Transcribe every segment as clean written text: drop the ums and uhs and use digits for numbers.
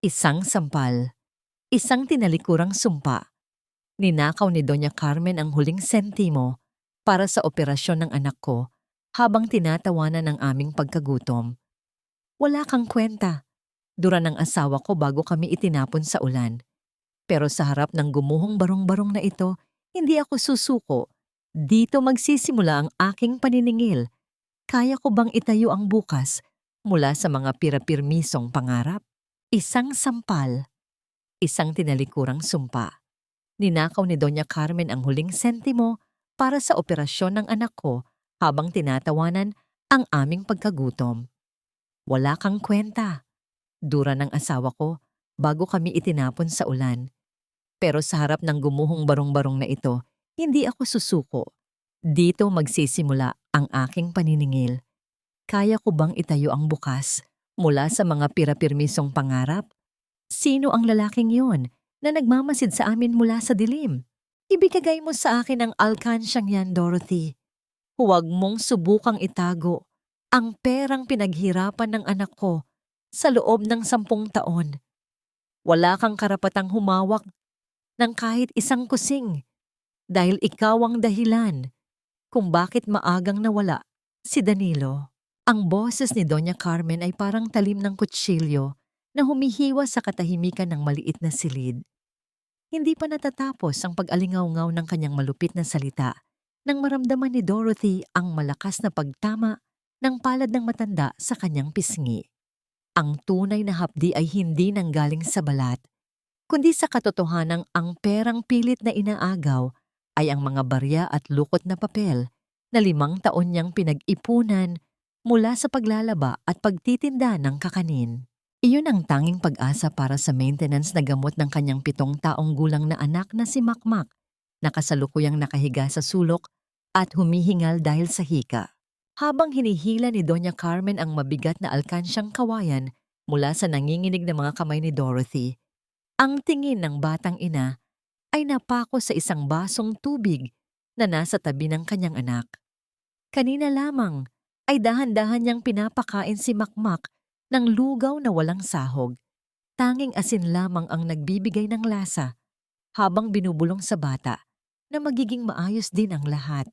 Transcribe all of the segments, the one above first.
Isang sampal, isang tinalikurang sumpa. Ninakaw ni Doña Carmen ang huling sentimo para sa operasyon ng anak ko habang tinatawanan ng aming pagkagutom. Wala kang kwenta. Dura ng asawa ko bago kami itinapon sa ulan. Pero sa harap ng gumuhong barong-barong na ito, hindi ako susuko. Dito magsisimula ang aking paniningil. Kaya ko bang itayo ang bukas mula sa mga pirapirmisong pangarap? Isang sampal, isang tinalikurang sumpa. Ninakaw ni Doña Carmen ang huling sentimo para sa operasyon ng anak ko habang tinatawanan ang aming pagkagutom. Wala kang kwenta. Dura ng asawa ko bago kami itinapon sa ulan. Pero sa harap ng gumuhong barong-barong na ito, hindi ako susuko. Dito magsisimula ang aking paniningil. Kaya ko bang itayo ang bukas mula sa mga pirapirmisong pangarap? Sino ang lalaking yon na nagmamasid sa amin mula sa dilim? Ibigay mo sa akin ang alkansyang yan, Dorothy. Huwag mong subukang itago ang perang pinaghirapan ng anak ko sa loob ng 10 taon. Wala kang karapatang humawak ng kahit isang kusing dahil ikaw ang dahilan kung bakit maagang nawala si Danilo. Ang boses ni Doña Carmen ay parang talim ng kutsilyo na humihiwa sa katahimikan ng maliit na silid. Hindi pa natatapos ang pag-alingaw-ngaw ng kanyang malupit na salita nang maramdaman ni Dorothy ang malakas na pagtama ng palad ng matanda sa kanyang pisngi. Ang tunay na hapdi ay hindi nanggaling sa balat, kundi sa katotohanang ang perang pilit na inaagaw ay ang mga barya at lukot na papel na 5 taon niyang pinag-ipunan mula sa paglalaba at pagtitinda ng kakanin. Iyon ang tanging pag-asa para sa maintenance na gamot ng kanyang 7 taong gulang na anak na si Makmak na kasalukuyang nakahiga sa sulok at humihingal dahil sa hika. Habang hinihila ni Doña Carmen ang mabigat na alkansyang kawayan mula sa nanginginig na mga kamay ni Dorothy, ang tingin ng batang ina ay napako sa isang basong tubig na nasa tabi ng kanyang anak. Kanina lamang ay dahan-dahan niyang pinapakain si Makmak ng lugaw na walang sahog. Tanging asin lamang ang nagbibigay ng lasa habang binubulong sa bata na magiging maayos din ang lahat.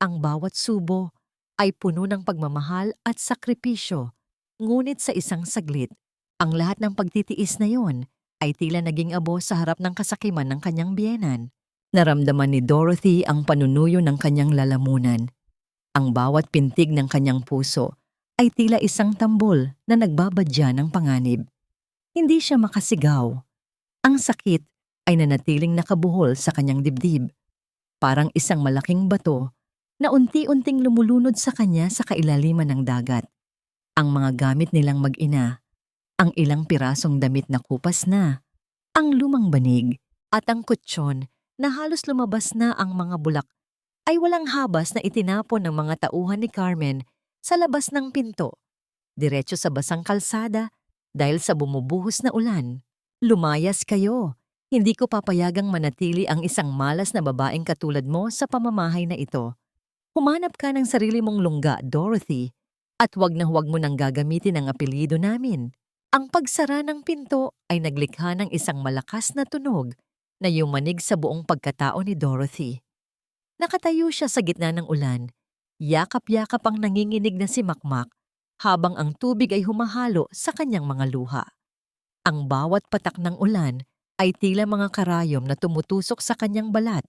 Ang bawat subo ay puno ng pagmamahal at sakripisyo, ngunit sa isang saglit, ang lahat ng pagtitiis na yon ay tila naging abo sa harap ng kasakiman ng kanyang biyenan. Naramdaman ni Dorothy ang panunuyo ng kanyang lalamunan. Ang bawat pintig ng kanyang puso ay tila isang tambol na nagbabadya ng panganib. Hindi siya makasigaw. Ang sakit ay nanatiling nakabuhol sa kanyang dibdib. Parang isang malaking bato na unti-unting lumulunod sa kanya sa kailaliman ng dagat. Ang mga gamit nilang mag-ina, ang ilang pirasong damit na kupas na, ang lumang banig at ang kutsyon na halos lumabas na ang mga bulak ay walang habas na itinapon ng mga tauhan ni Carmen sa labas ng pinto, diretso sa basang kalsada dahil sa bumubuhos na ulan. Lumayas kayo. Hindi ko papayagang manatili ang isang malas na babaeng katulad mo sa pamamahay na ito. Humanap ka ng sarili mong lungga, Dorothy, at huwag na huwag mo nang gagamitin ang apelyido namin. Ang pagsara ng pinto ay naglikha ng isang malakas na tunog na yumanig sa buong pagkatao ni Dorothy. Nakatayo siya sa gitna ng ulan. Yakap-yakap ang nanginginig na si Makmak habang ang tubig ay humahalo sa kanyang mga luha. Ang bawat patak ng ulan ay tila mga karayom na tumutusok sa kanyang balat.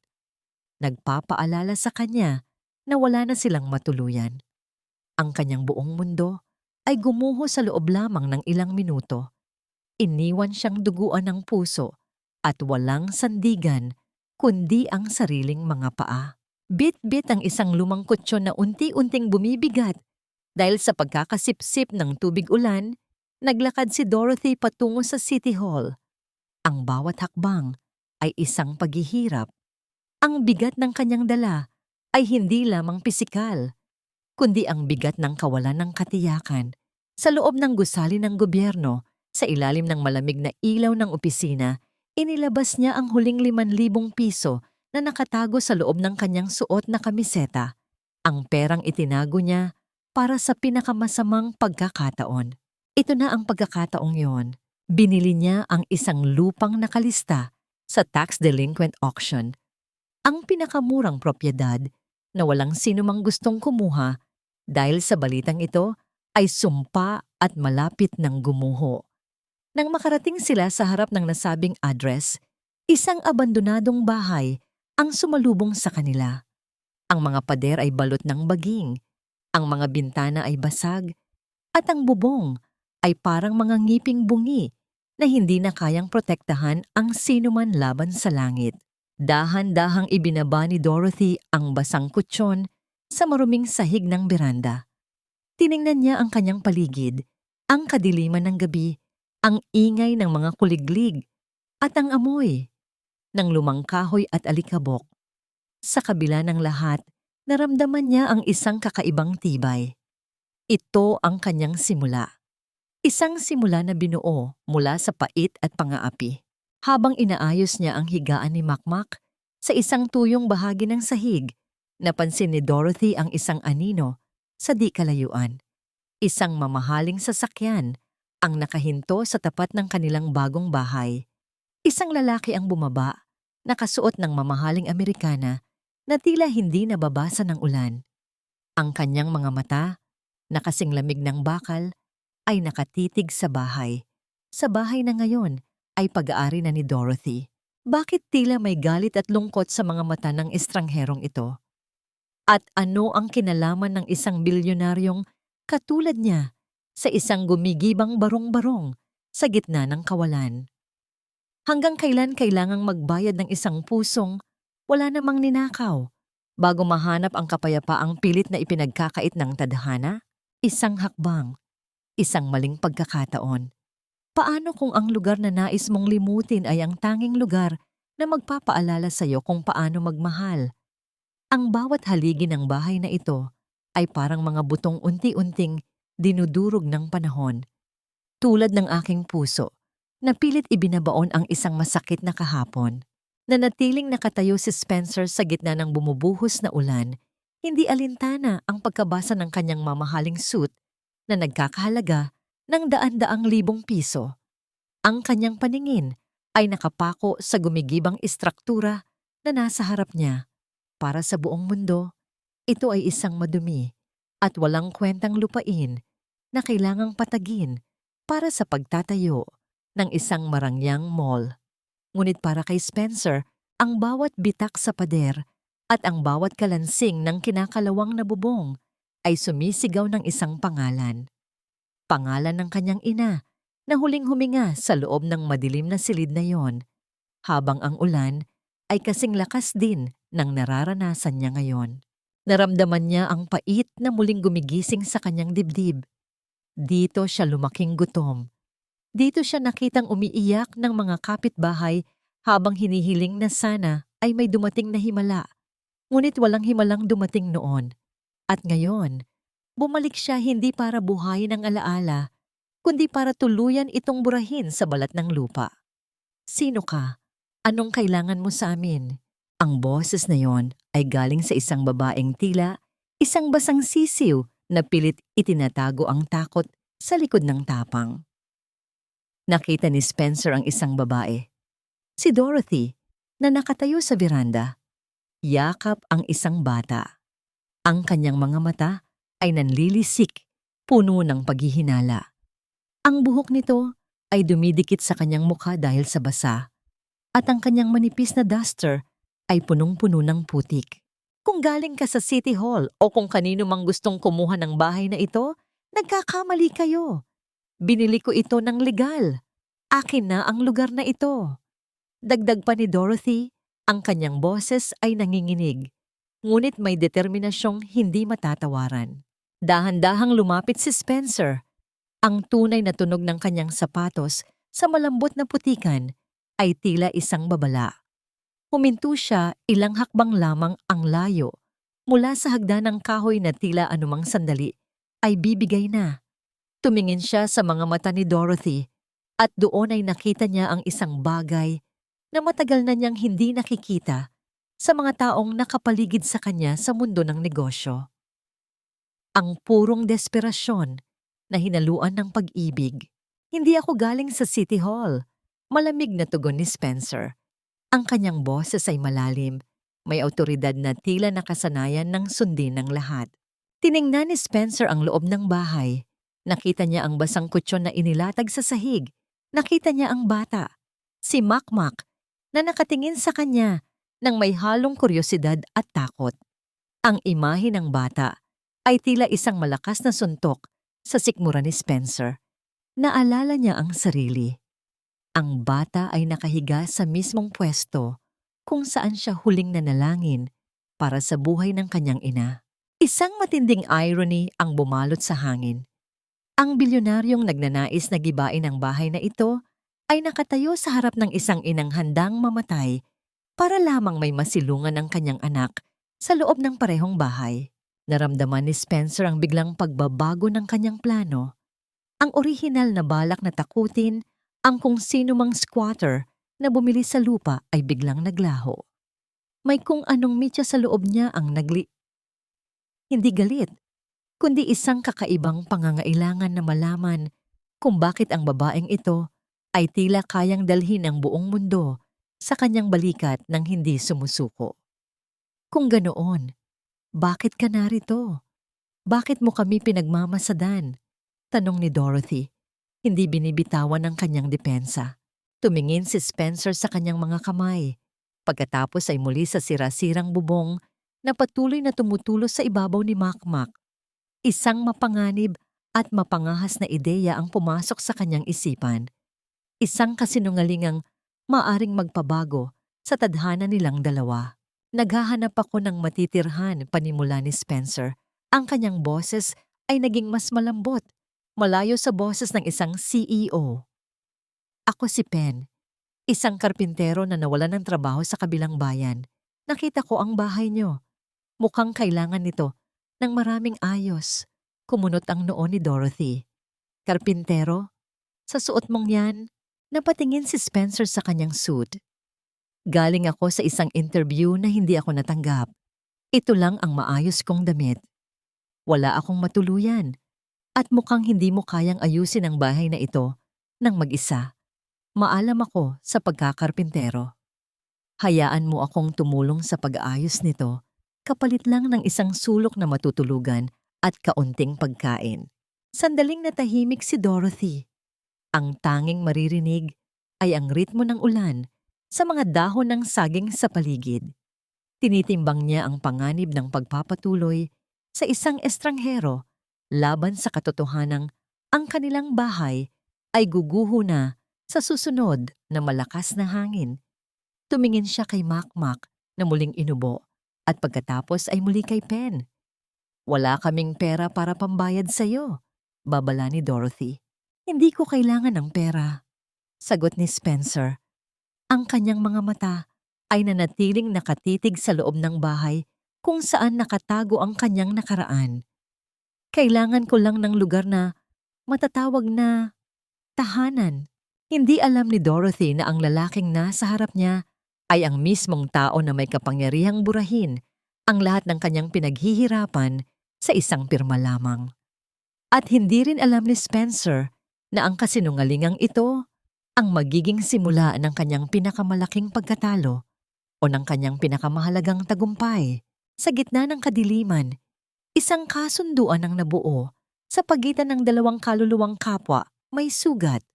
Nagpapaalala sa kanya na wala na silang matuluyan. Ang kanyang buong mundo ay gumuho sa loob lamang ng ilang minuto. Iniwan siyang duguan ng puso at walang sandigan kundi ang sariling mga paa. Bit-bit ang isang lumang kutsyon na unti-unting bumibigat dahil sa pagkakasipsip ng tubig ulan, naglakad si Dorothy patungo sa City Hall. Ang bawat hakbang ay isang paghihirap. Ang bigat ng kanyang dala ay hindi lamang pisikal, kundi ang bigat ng kawalan ng katiyakan. Sa loob ng gusali ng gobyerno, sa ilalim ng malamig na ilaw ng opisina, inilabas niya ang huling 5,000 piso na nakatago sa loob ng kanyang suot na kamiseta. Ang perang itinago niya para sa pinakamasamang pagkakataon. Ito na ang pagkakataong yon. Binili niya ang isang lupang nakalista sa tax delinquent auction, ang pinakamurang propiedad na walang sinumang gustong kumuha dahil sa balitang ito ay sumpa at malapit ng gumuho. Nang makarating sila sa harap ng nasabing address, isang abandonadong bahay ang sumalubong sa kanila. Ang mga pader ay balot ng baging, ang mga bintana ay basag, at ang bubong ay parang mga ngiping bungi na hindi na kayang protektahan ang sinuman laban sa langit. Dahan-dahang ibinaba ni Dorothy ang basang kutsyon sa maruming sahig ng beranda. Tiningnan niya ang kanyang paligid, ang kadiliman ng gabi, ang ingay ng mga kuliglig, at ang amoy ng lumang kahoy at alikabok. Sa kabila ng lahat, naramdaman niya ang isang kakaibang tibay. Ito ang kanyang simula. Isang simula na binuo mula sa pait at pangaapi. Habang inaayos niya ang higaan ni Makmak sa isang tuyong bahagi ng sahig, napansin ni Dorothy ang isang anino sa di kalayuan. Isang mamahaling sasakyan ang nakahinto sa tapat ng kanilang bagong bahay. Isang lalaki ang bumaba, nakasuot ng mamahaling Amerikana na tila hindi nababasa ng ulan. Ang kanyang mga mata, na kasing lamig ng bakal, ay nakatitig sa bahay. Sa bahay na ngayon ay pag-aari na ni Dorothy. Bakit tila may galit at lungkot sa mga mata ng estrangherong ito? At ano ang kinalaman ng isang bilyonaryong katulad niya sa isang gumigibang barong-barong sa gitna ng kawalan? Hanggang kailan kailangang magbayad ng isang pusong wala namang ninakaw bago mahanap ang kapayapaang pilit na ipinagkakait ng tadhana? Isang hakbang, isang maling pagkakataon. Paano kung ang lugar na nais mong limutin ay ang tanging lugar na magpapaalala sa iyo kung paano magmahal? Ang bawat haligi ng bahay na ito ay parang mga butong unti-unting dinudurog ng panahon. Tulad ng aking puso, na pilit ibinabaon ang isang masakit na kahapon. Nanatiling nakatayo si Spencer sa gitna ng bumubuhos na ulan, hindi alintana ang pagkabasa ng kanyang mamahaling suit na nagkakahalaga ng daan-daang libong piso. Ang kanyang paningin ay nakapako sa gumigibang istruktura na nasa harap niya. Para sa buong mundo, ito ay isang madumi at walang kwentang lupain na kailangang patagin para sa pagtatayo ng isang marangyang mall. Ngunit para kay Spencer, ang bawat bitak sa pader at ang bawat kalansing ng kinakalawang na bubong ay sumisigaw ng isang pangalan. Pangalan ng kanyang ina na huling huminga sa loob ng madilim na silid na yon, habang ang ulan ay kasing lakas din ng nararanasan niya ngayon. Naramdaman niya ang pait na muling gumigising sa kanyang dibdib. Dito siya lumaking gutom. Dito siya nakitang umiiyak ng mga kapitbahay habang hinihiling na sana ay may dumating na himala. Ngunit walang himalang dumating noon. At ngayon, bumalik siya hindi para buhayin ang alaala, kundi para tuluyan itong burahin sa balat ng lupa. Sino ka? Anong kailangan mo sa amin? Ang boses na yon ay galing sa isang babaeng tila, isang basang sisiw na pilit itinatago ang takot sa likod ng tapang. Nakita ni Spencer ang isang babae, si Dorothy, na nakatayo sa veranda. Yakap ang isang bata. Ang kanyang mga mata ay nanlilisik, puno ng paghihinala. Ang buhok nito ay dumidikit sa kanyang mukha dahil sa basa, at ang kanyang manipis na duster ay punong-puno ng putik. Kung galing ka sa City Hall o kung kanino mang gustong kumuha ng bahay na ito, nagkakamali kayo. Binili ko ito ng legal. Akin na ang lugar na ito. Dagdag pa ni Dorothy, ang kanyang boses ay nanginginig, ngunit may determinasyong hindi matatawaran. Dahan-dahang lumapit si Spencer. Ang tunay na tunog ng kanyang sapatos sa malambot na putikan ay tila isang babala. Huminto siya ilang hakbang lamang ang layo mula sa hagdan ng kahoy na tila anumang sandali ay bibigay na. Tumingin siya sa mga mata ni Dorothy at doon ay nakita niya ang isang bagay na matagal na niyang hindi nakikita sa mga taong nakapaligid sa kanya sa mundo ng negosyo. Ang purong desperasyon na hinaluan ng pag-ibig. Hindi ako galing sa City Hall. Malamig na tugon ni Spencer. Ang kanyang boses ay malalim. May awtoridad na tila nakasanayan ng sundin ng lahat. Tiningnan ni Spencer ang loob ng bahay. Nakita niya ang basang kutsyon na inilatag sa sahig. Nakita niya ang bata, si Makmak, na nakatingin sa kanya nang may halong kuryosidad at takot. Ang imahe ng bata ay tila isang malakas na suntok sa sikmura ni Spencer. Naalala niya ang sarili. Ang bata ay nakahiga sa mismong pwesto kung saan siya huling nanalangin para sa buhay ng kanyang ina. Isang matinding irony ang bumalot sa hangin. Ang bilyonaryong nagnanais na gibain ang bahay na ito ay nakatayo sa harap ng isang inang handang mamatay para lamang may masilungan ang kanyang anak sa loob ng parehong bahay. Naramdaman ni Spencer ang biglang pagbabago ng kanyang plano. Ang orihinal na balak na takutin ang kung sino mang squatter na bumili sa lupa ay biglang naglaho. May kung anong mitya sa loob niya ang hindi galit, kundi isang kakaibang pangangailangan na malaman kung bakit ang babaeng ito ay tila kayang dalhin ang buong mundo sa kanyang balikat nang hindi sumusuko. Kung ganoon, bakit ka narito? Bakit mo kami pinagmamasadan? Tanong ni Dorothy. Hindi binibitawan ang kanyang depensa. Tumingin si Spencer sa kanyang mga kamay. Pagkatapos ay muli sa sirasirang bubong na patuloy na tumutulos sa ibabaw ni Makmak. Isang mapanganib at mapangahas na ideya ang pumasok sa kanyang isipan. Isang kasinungalingang maaring magpabago sa tadhana nilang dalawa. Naghahanap ako ng matitirhan, panimula ni Spencer. Ang kanyang boses ay naging mas malambot, malayo sa boses ng isang CEO. Ako si Pen, isang karpintero na nawalan ng trabaho sa kabilang bayan. Nakita ko ang bahay niyo. Mukhang kailangan nito ng maraming ayos. Kumunot ang noo ni Dorothy. Karpintero? Sa suot mong yan? Napatingin si Spencer sa kanyang suit. Galing ako sa isang interview na hindi ako natanggap. Ito lang ang maayos kong damit. Wala akong matuluyan. At mukhang hindi mo kayang ayusin ang bahay na ito nang mag-isa. Maalam ako sa pagkakarpintero. Hayaan mo akong tumulong sa pag-aayos nito, kapalit lang ng isang sulok na matutulugan at kaunting pagkain. Sandaling natahimik si Dorothy. Ang tanging maririnig ay ang ritmo ng ulan sa mga dahon ng saging sa paligid. Tinitimbang niya ang panganib ng pagpapatuloy sa isang estranghero laban sa katotohanang ang kanilang bahay ay guguho na sa susunod na malakas na hangin. Tumingin siya kay Makmak na muling inubo at pagkatapos ay muli kay Pen. Wala kaming pera para pambayad sa'yo, babala ni Dorothy. Hindi ko kailangan ng pera, sagot ni Spencer. Ang kanyang mga mata ay nanatiling nakatitig sa loob ng bahay kung saan nakatago ang kanyang nakaraan. Kailangan ko lang ng lugar na matatawag na tahanan. Hindi alam ni Dorothy na ang lalaking nasa harap niya ay ang mismong tao na may kapangyarihang burahin ang lahat ng kanyang pinaghihirapan sa isang pirma lamang. At hindi rin alam ni Spencer na ang kasinungalingang ito ang magiging simula ng kanyang pinakamalaking pagkatalo o ng kanyang pinakamahalagang tagumpay. Sa gitna ng kadiliman, isang kasunduan ang nabuo sa pagitan ng dalawang kaluluwang kapwa may sugat.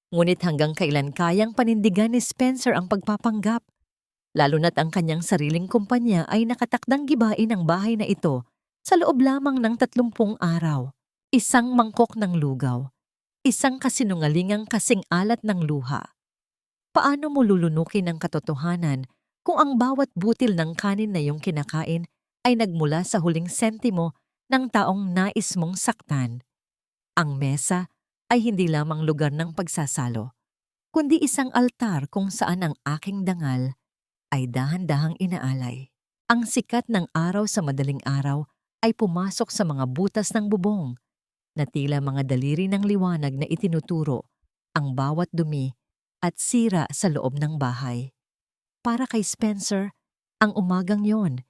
Ngunit hanggang kailan kayang panindigan ni Spencer ang pagpapanggap? Lalo na't ang kanyang sariling kumpanya ay nakatakdang gibain ang bahay na ito sa loob lamang ng 30 araw. Isang mangkok ng lugaw. Isang kasinungalingang kasing alat ng luha. Paano mo lulunukin ang katotohanan kung ang bawat butil ng kanin na iyong kinakain ay nagmula sa huling sentimo ng taong nais mong saktan? Ang mesa ay hindi lamang lugar ng pagsasalo, kundi isang altar kung saan ang aking dangal ay dahan-dahang inaalay. Ang sikat ng araw sa madaling araw ay pumasok sa mga butas ng bubong na tila mga daliri ng liwanag na itinuturo ang bawat dumi at sira sa loob ng bahay. Para kay Spencer, ang umagang yon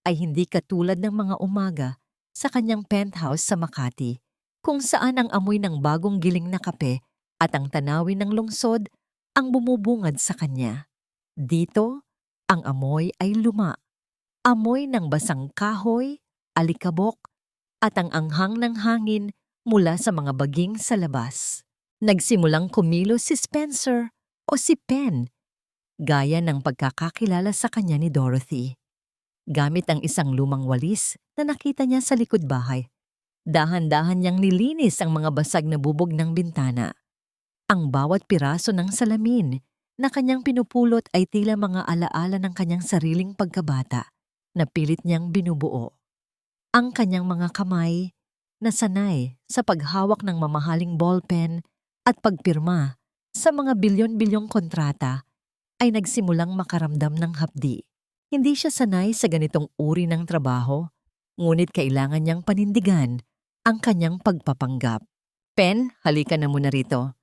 ay hindi katulad ng mga umaga sa kanyang penthouse sa Makati, kung saan ang amoy ng bagong giling na kape at ang tanawin ng lungsod ang bumubungad sa kanya. Dito, ang amoy ay luma. Amoy ng basang kahoy, alikabok, at ang anghang ng hangin mula sa mga baging sa labas. Nagsimulang kumilos si Spencer o si Pen, gaya ng pagkakakilala sa kanya ni Dorothy. Gamit ang isang lumang walis na nakita niya sa likod bahay, dahan-dahan niyang nilinis ang mga basag na bubog ng bintana. Ang bawat piraso ng salamin na kanyang pinupulot ay tila mga alaala ng kanyang sariling pagkabata na pilit niyang binubuo. Ang kanyang mga kamay na sanay sa paghawak ng mamahaling ballpen at pagpirma sa mga bilyon-bilyong kontrata ay nagsimulang makaramdam ng hapdi. Hindi siya sanay sa ganitong uri ng trabaho, ngunit kailangan niyang panindigan ang kanyang pagpapanggap. Pen, halika na muna rito.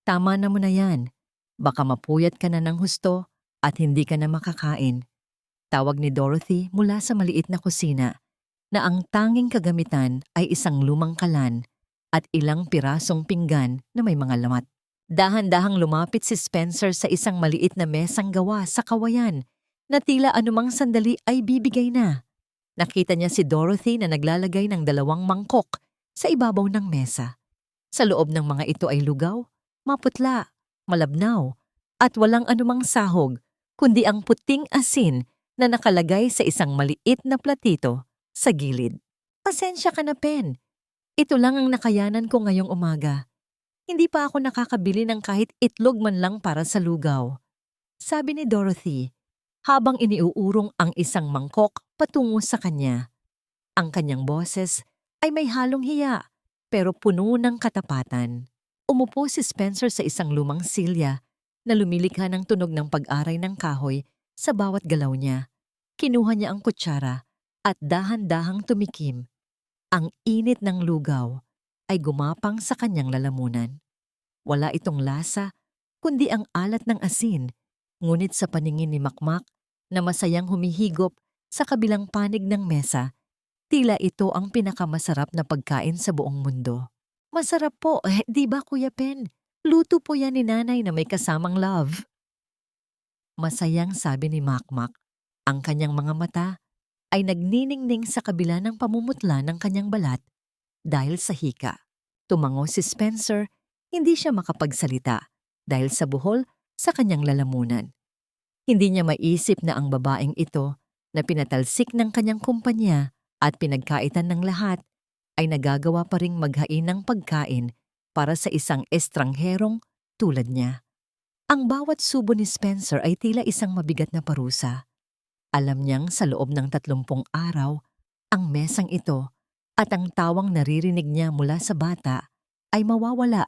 Tama na mo na yan. Baka mapuyat ka na ng husto at hindi ka na makakain. Tawag ni Dorothy mula sa maliit na kusina na ang tanging kagamitan ay isang lumang kalan at ilang pirasong pinggan na may mga lamat. Dahan-dahang lumapit si Spencer sa isang maliit na mesang gawa sa kawayan na tila anumang sandali ay bibigay na. Nakita niya si Dorothy na naglalagay ng 2 mangkok sa ibabaw ng mesa. Sa loob ng mga ito ay lugaw, maputla, malabnaw, at walang anumang sahog, kundi ang puting asin na nakalagay sa isang maliit na platito sa gilid. Pasensya ka na, Pen. Ito lang ang nakayanan ko ngayong umaga. Hindi pa ako nakakabili ng kahit itlog man lang para sa lugaw. Sabi ni Dorothy, habang iniuurong ang isang mangkok patungo sa kanya. Ang kanyang boses ay may halong hiya, pero puno ng katapatan. Umupo si Spencer sa isang lumang silya na lumilikha ng tunog ng pag-aray ng kahoy sa bawat galaw niya. Kinuha niya ang kutsara at dahan-dahang tumikim. Ang init ng lugaw ay gumapang sa kanyang lalamunan. Wala itong lasa, kundi ang alat ng asin, ngunit sa paningin ni Makmak na masayang humihigop sa kabilang panig ng mesa, tila ito ang pinakamasarap na pagkain sa buong mundo. Masarap po, di ba Kuya Pen? Luto po yan ni Nanay na may kasamang love. Masayang sabi ni Makmak. Ang kanyang mga mata ay nagniningning sa kabila ng pamumutla ng kanyang balat dahil sa hika. Tumango si Spencer, hindi siya makapagsalita dahil sa buhol sa kanyang lalamunan. Hindi niya maisip na ang babaeng ito na pinatalsik ng kanyang kumpanya at pinagkaitan ng lahat ay nagagawa pa ring maghain ng pagkain para sa isang estrangherong tulad niya. Ang bawat subo ni Spencer ay tila isang mabigat na parusa. Alam niyang sa loob ng 30 araw, ang mesang ito at ang tawang naririnig niya mula sa bata ay mawawala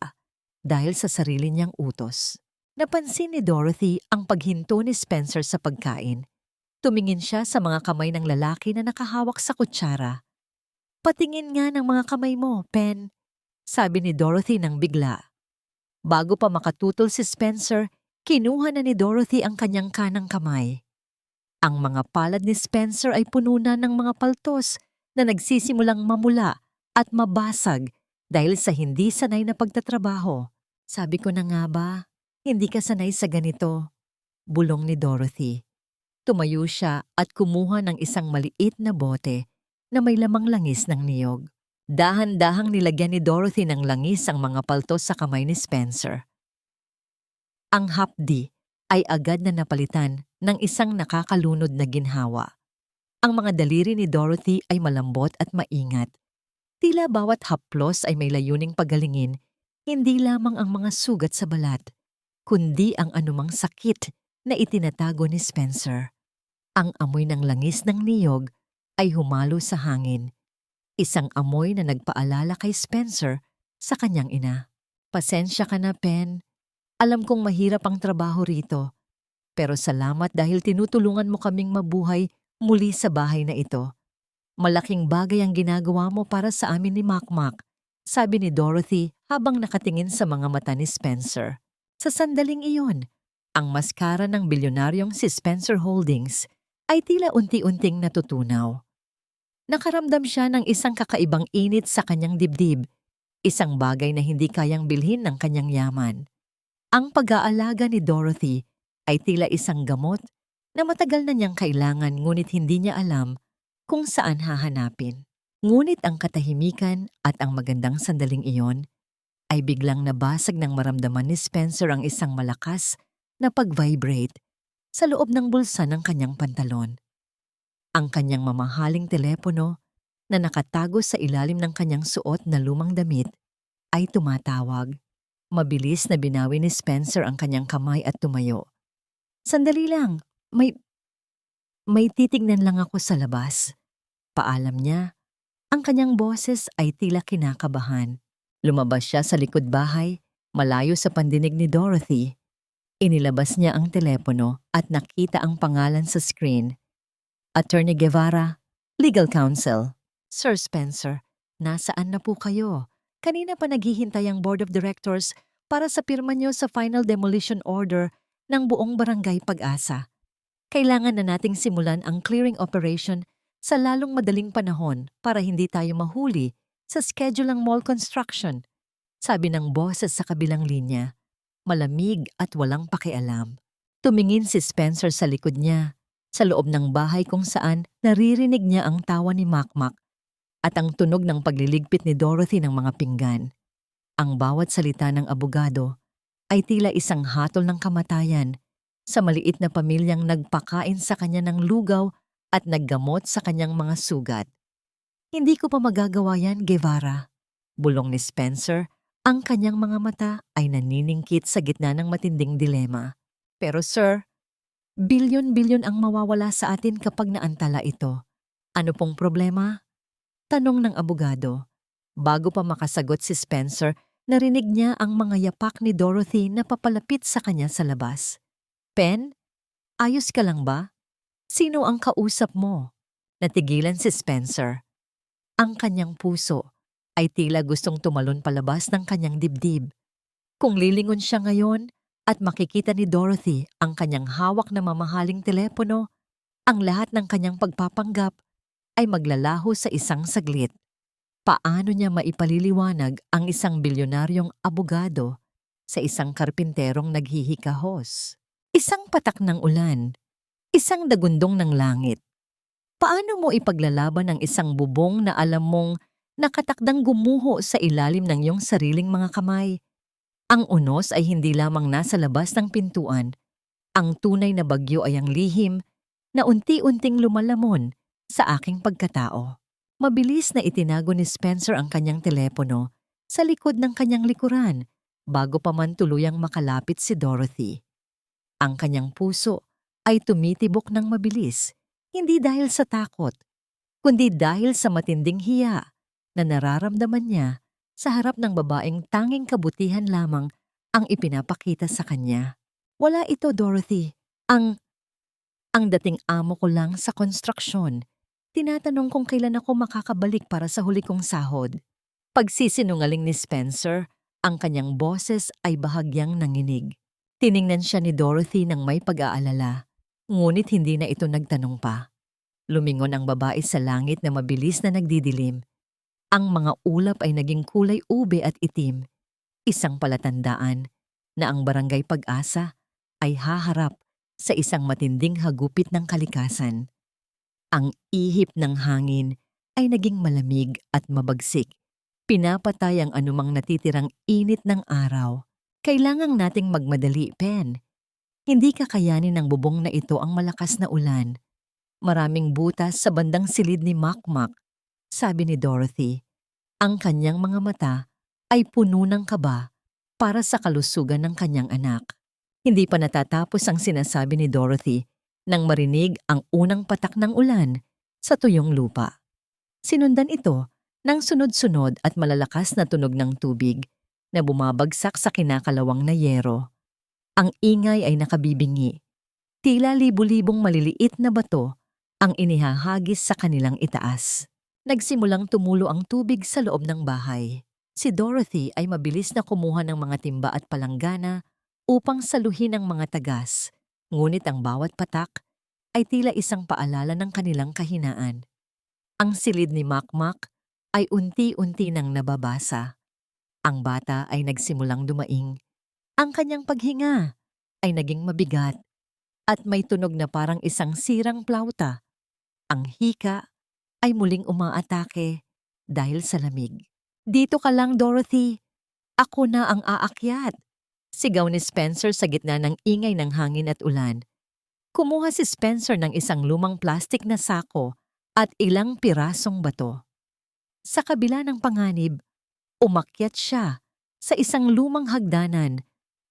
dahil sa sarili niyang utos. Napansin ni Dorothy ang paghinto ni Spencer sa pagkain. Tumingin siya sa mga kamay ng lalaki na nakahawak sa kutsara. Patingin nga ng mga kamay mo, Pen, sabi ni Dorothy nang bigla. Bago pa makatutol si Spencer, kinuha na ni Dorothy ang kanyang kanang kamay. Ang mga palad ni Spencer ay puno na ng mga paltos na nagsisimulang mamula at mabasag dahil sa hindi sanay na pagtatrabaho. Sabi ko na nga ba, hindi ka sanay sa ganito, bulong ni Dorothy. Tumayo siya at kumuha ng isang maliit na bote na may lamang langis ng niyog. Dahan-dahang nilagyan ni Dorothy ng langis ang mga paltos sa kamay ni Spencer. Ang hapdi ay agad na napalitan ng isang nakakalunod na ginhawa. Ang mga daliri ni Dorothy ay malambot at maingat. Tila bawat haplos ay may layuning pagalingin, hindi lamang ang mga sugat sa balat, kundi ang anumang sakit na itinatago ni Spencer. Ang amoy ng langis ng niyog ay humalo sa hangin. Isang amoy na nagpaalala kay Spencer sa kanyang ina. Pasensya ka na, Pen. Alam kong mahirap ang trabaho rito. Pero salamat dahil tinutulungan mo kaming mabuhay muli sa bahay na ito. Malaking bagay ang ginagawa mo para sa amin ni Makmak, sabi ni Dorothy habang nakatingin sa mga mata ni Spencer. Sa sandaling iyon, ang maskara ng bilyonaryong si Spencer Holdings ay tila unti-unting natutunaw. Nakaramdam siya ng isang kakaibang init sa kanyang dibdib, isang bagay na hindi kayang bilhin ng kanyang yaman. Ang pag-aalaga ni Dorothy ay tila isang gamot na matagal na niyang kailangan ngunit hindi niya alam kung saan hahanapin. Ngunit ang katahimikan at ang magandang sandaling iyon ay biglang nabasag ng maramdaman ni Spencer ang isang malakas na pag-vibrate sa loob ng bulsa ng kanyang pantalon. Ang kanyang mamahaling telepono na nakatago sa ilalim ng kanyang suot na lumang damit ay tumatawag. Mabilis na binawi ni Spencer ang kanyang kamay at tumayo. Sandali lang, may titignan lang ako sa labas. Paalam niya. Ang kanyang boses ay tila kinakabahan. Lumabas siya sa likod bahay, malayo sa pandinig ni Dorothy. Inilabas niya ang telepono at nakita ang pangalan sa screen. Attorney Guevara, Legal Counsel. Sir Spencer, nasaan na po kayo? Kanina pa naghihintay ang Board of Directors para sa pirma niyo sa final demolition order ng buong barangay Pag-asa. Kailangan na nating simulan ang clearing operation sa lalong madaling panahon para hindi tayo mahuli sa schedule ng mall construction. Sabi ng boses sa kabilang linya, malamig at walang pakialam. Tumingin si Spencer sa likod niya, sa loob ng bahay kung saan naririnig niya ang tawa ni Makmak at ang tunog ng pagliligpit ni Dorothy ng mga pinggan. Ang bawat salita ng abogado ay tila isang hatol ng kamatayan sa maliit na pamilyang nagpakain sa kanya ng lugaw at naggamot sa kanyang mga sugat. Hindi ko pa magagawa yan, Guevara. Bulong ni Spencer, ang kanyang mga mata ay naniningkit sa gitna ng matinding dilema. Pero sir, bilyon-bilyon ang mawawala sa atin kapag naantala ito. Ano pong problema? Tanong ng abogado. Bago pa makasagot si Spencer, narinig niya ang mga yapak ni Dorothy na papalapit sa kanya sa labas. Pen, ayos ka lang ba? Sino ang kausap mo? Natigilan si Spencer. Ang kanyang puso ay tila gustong tumalon palabas ng kanyang dibdib. Kung lilingon siya ngayon at makikita ni Dorothy ang kanyang hawak na mamahaling telepono, ang lahat ng kanyang pagpapanggap ay maglalaho sa isang saglit. Paano niya maipaliliwanag ang isang bilyonaryong abogado sa isang karpinterong naghihikahos? Isang patak ng ulan, isang dagundong ng langit. Paano mo ipaglalaban ang isang bubong na alam mong nakatakdang gumuho sa ilalim ng iyong sariling mga kamay? Ang unos ay hindi lamang nasa labas ng pintuan. Ang tunay na bagyo ay ang lihim na unti-unting lumalamon sa aking pagkatao. Mabilis na itinago ni Spencer ang kanyang telepono sa likod ng kanyang likuran bago pa man tuluyang makalapit si Dorothy. Ang kanyang puso ay tumitibok ng mabilis, hindi dahil sa takot, kundi dahil sa matinding hiya na nararamdaman niya sa harap ng babaeng tanging kabutihan lamang ang ipinapakita sa kanya. Wala ito, Dorothy. Ang dating amo ko lang sa konstruksyon. Tinatanong kung kailan ako makakabalik para sa huli kong sahod. Pagsisinungaling ni Spencer, ang kanyang boses ay bahagyang nanginig. Tiningnan siya ni Dorothy ng may pag-aalala, ngunit hindi na ito nagtanong pa. Lumingon ang babae sa langit na mabilis na nagdidilim. Ang mga ulap ay naging kulay ube at itim, isang palatandaan na ang barangay Pag-asa ay haharap sa isang matinding hagupit ng kalikasan. Ang ihip ng hangin ay naging malamig at mabagsik. Pinapatay ang anumang natitirang init ng araw. Kailangang nating magmadali, Pen. Hindi kakayanin ng bubong na ito ang malakas na ulan. Maraming butas sa bandang silid ni Makmak, sabi ni Dorothy. Ang kanyang mga mata ay puno ng kaba para sa kalusugan ng kanyang anak. Hindi pa natatapos ang sinasabi ni Dorothy nang marinig ang unang patak ng ulan sa tuyong lupa. Sinundan ito ng sunod-sunod at malalakas na tunog ng tubig na bumabagsak sa kinakalawang na yero. Ang ingay ay nakabibingi. Tila libu-libong maliliit na bato ang inihahagis sa kanilang itaas. Nagsimulang tumulo ang tubig sa loob ng bahay. Si Dorothy ay mabilis na kumuha ng mga timba at palanggana upang saluhin ang mga tagas. Ngunit ang bawat patak ay tila isang paalala ng kanilang kahinaan. Ang silid ni Makmak ay unti-unti nang nababasa. Ang bata ay nagsimulang dumaing. Ang kanyang paghinga ay naging mabigat at may tunog na parang isang sirang plauta. Ang hika ay muling umaatake dahil sa lamig. "Dito ka lang, Dorothy. Ako na ang aakyat." Sigaw ni Spencer sa gitna ng ingay ng hangin at ulan. Kumuha si Spencer ng isang lumang plastik na sako at ilang pirasong bato. Sa kabila ng panganib, umakyat siya sa isang lumang hagdanan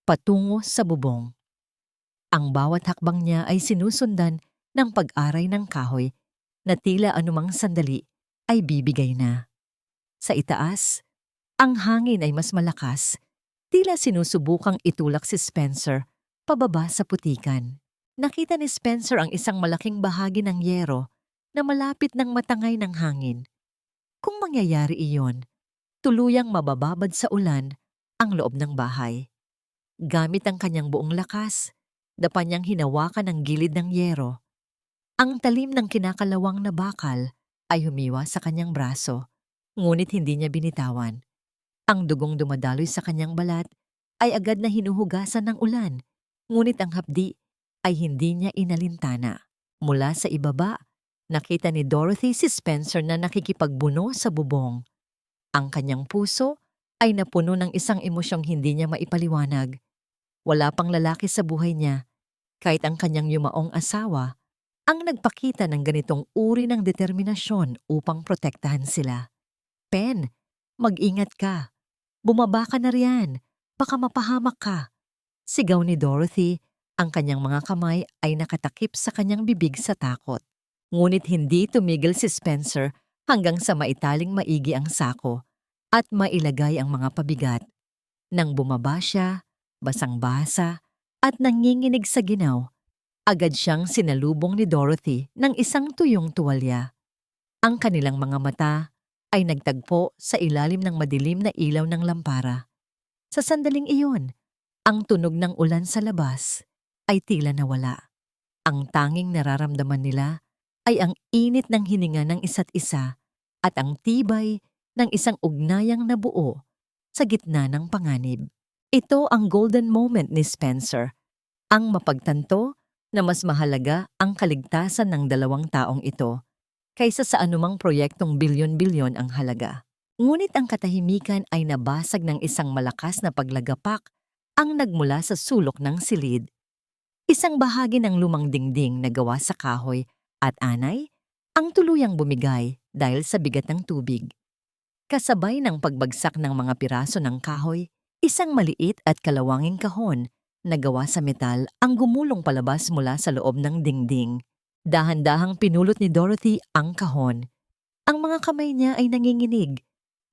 patungo sa bubong. Ang bawat hakbang niya ay sinusundan ng pag-aray ng kahoy na tila anumang sandali ay bibigay na. Sa itaas, ang hangin ay mas malakas, tila sinusubukang itulak si Spencer pababa sa putikan. Nakita ni Spencer ang isang malaking bahagi ng yero na malapit ng matangay ng hangin. Kung mangyayari iyon, tuluyang mabababad sa ulan ang loob ng bahay. Gamit ang kanyang buong lakas, dapa niyang hinawakan ang gilid ng yero. Ang talim ng kinakalawang na bakal ay humiwa sa kanyang braso, ngunit hindi niya binitawan. Ang dugong dumadaloy sa kanyang balat ay agad na hinuhugasan ng ulan, ngunit ang hapdi ay hindi niya inalintana. Mula sa ibaba, nakita ni Dorothy si Spencer na nakikipagbuno sa bubong. Ang kanyang puso ay napuno ng isang emosyong hindi niya maipaliwanag. Wala pang lalaki sa buhay niya, kahit ang kanyang yumaong asawa, ang nagpakita ng ganitong uri ng determinasyon upang protektahan sila. "Pen, mag-ingat ka. Bumaba ka na riyan. Baka mapahamak ka." Sigaw ni Dorothy. Ang kanyang mga kamay ay nakatakip sa kanyang bibig sa takot. Ngunit hindi tumigil si Spencer hanggang sa maitaling maigi ang sako at mailagay ang mga pabigat. Nang bumaba siya, basang-basa at nanginginig sa ginaw, agad siyang sinalubong ni Dorothy ng isang tuyong tuwalya. Ang kanilang mga mata ay nagtagpo sa ilalim ng madilim na ilaw ng lampara. Sa sandaling iyon, ang tunog ng ulan sa labas ay tila nawala. Ang tanging nararamdaman nila ay ang init ng hininga ng isa't isa at ang tibay ng isang ugnayang nabuo sa gitna ng panganib. Ito ang golden moment ni Spencer, ang mapagtanto na mas mahalaga ang kaligtasan ng dalawang taong ito kaysa sa anumang proyektong bilyon-bilyon ang halaga. Ngunit ang katahimikan ay nabasag ng isang malakas na paglagapak ang nagmula sa sulok ng silid. Isang bahagi ng lumang dingding na gawa sa kahoy at anay ang tuluyang bumigay dahil sa bigat ng tubig. Kasabay ng pagbagsak ng mga piraso ng kahoy, isang maliit at kalawanging kahon na gawa sa metal ang gumulong palabas mula sa loob ng dingding. Dahan-dahang pinulot ni Dorothy ang kahon. Ang mga kamay niya ay nanginginig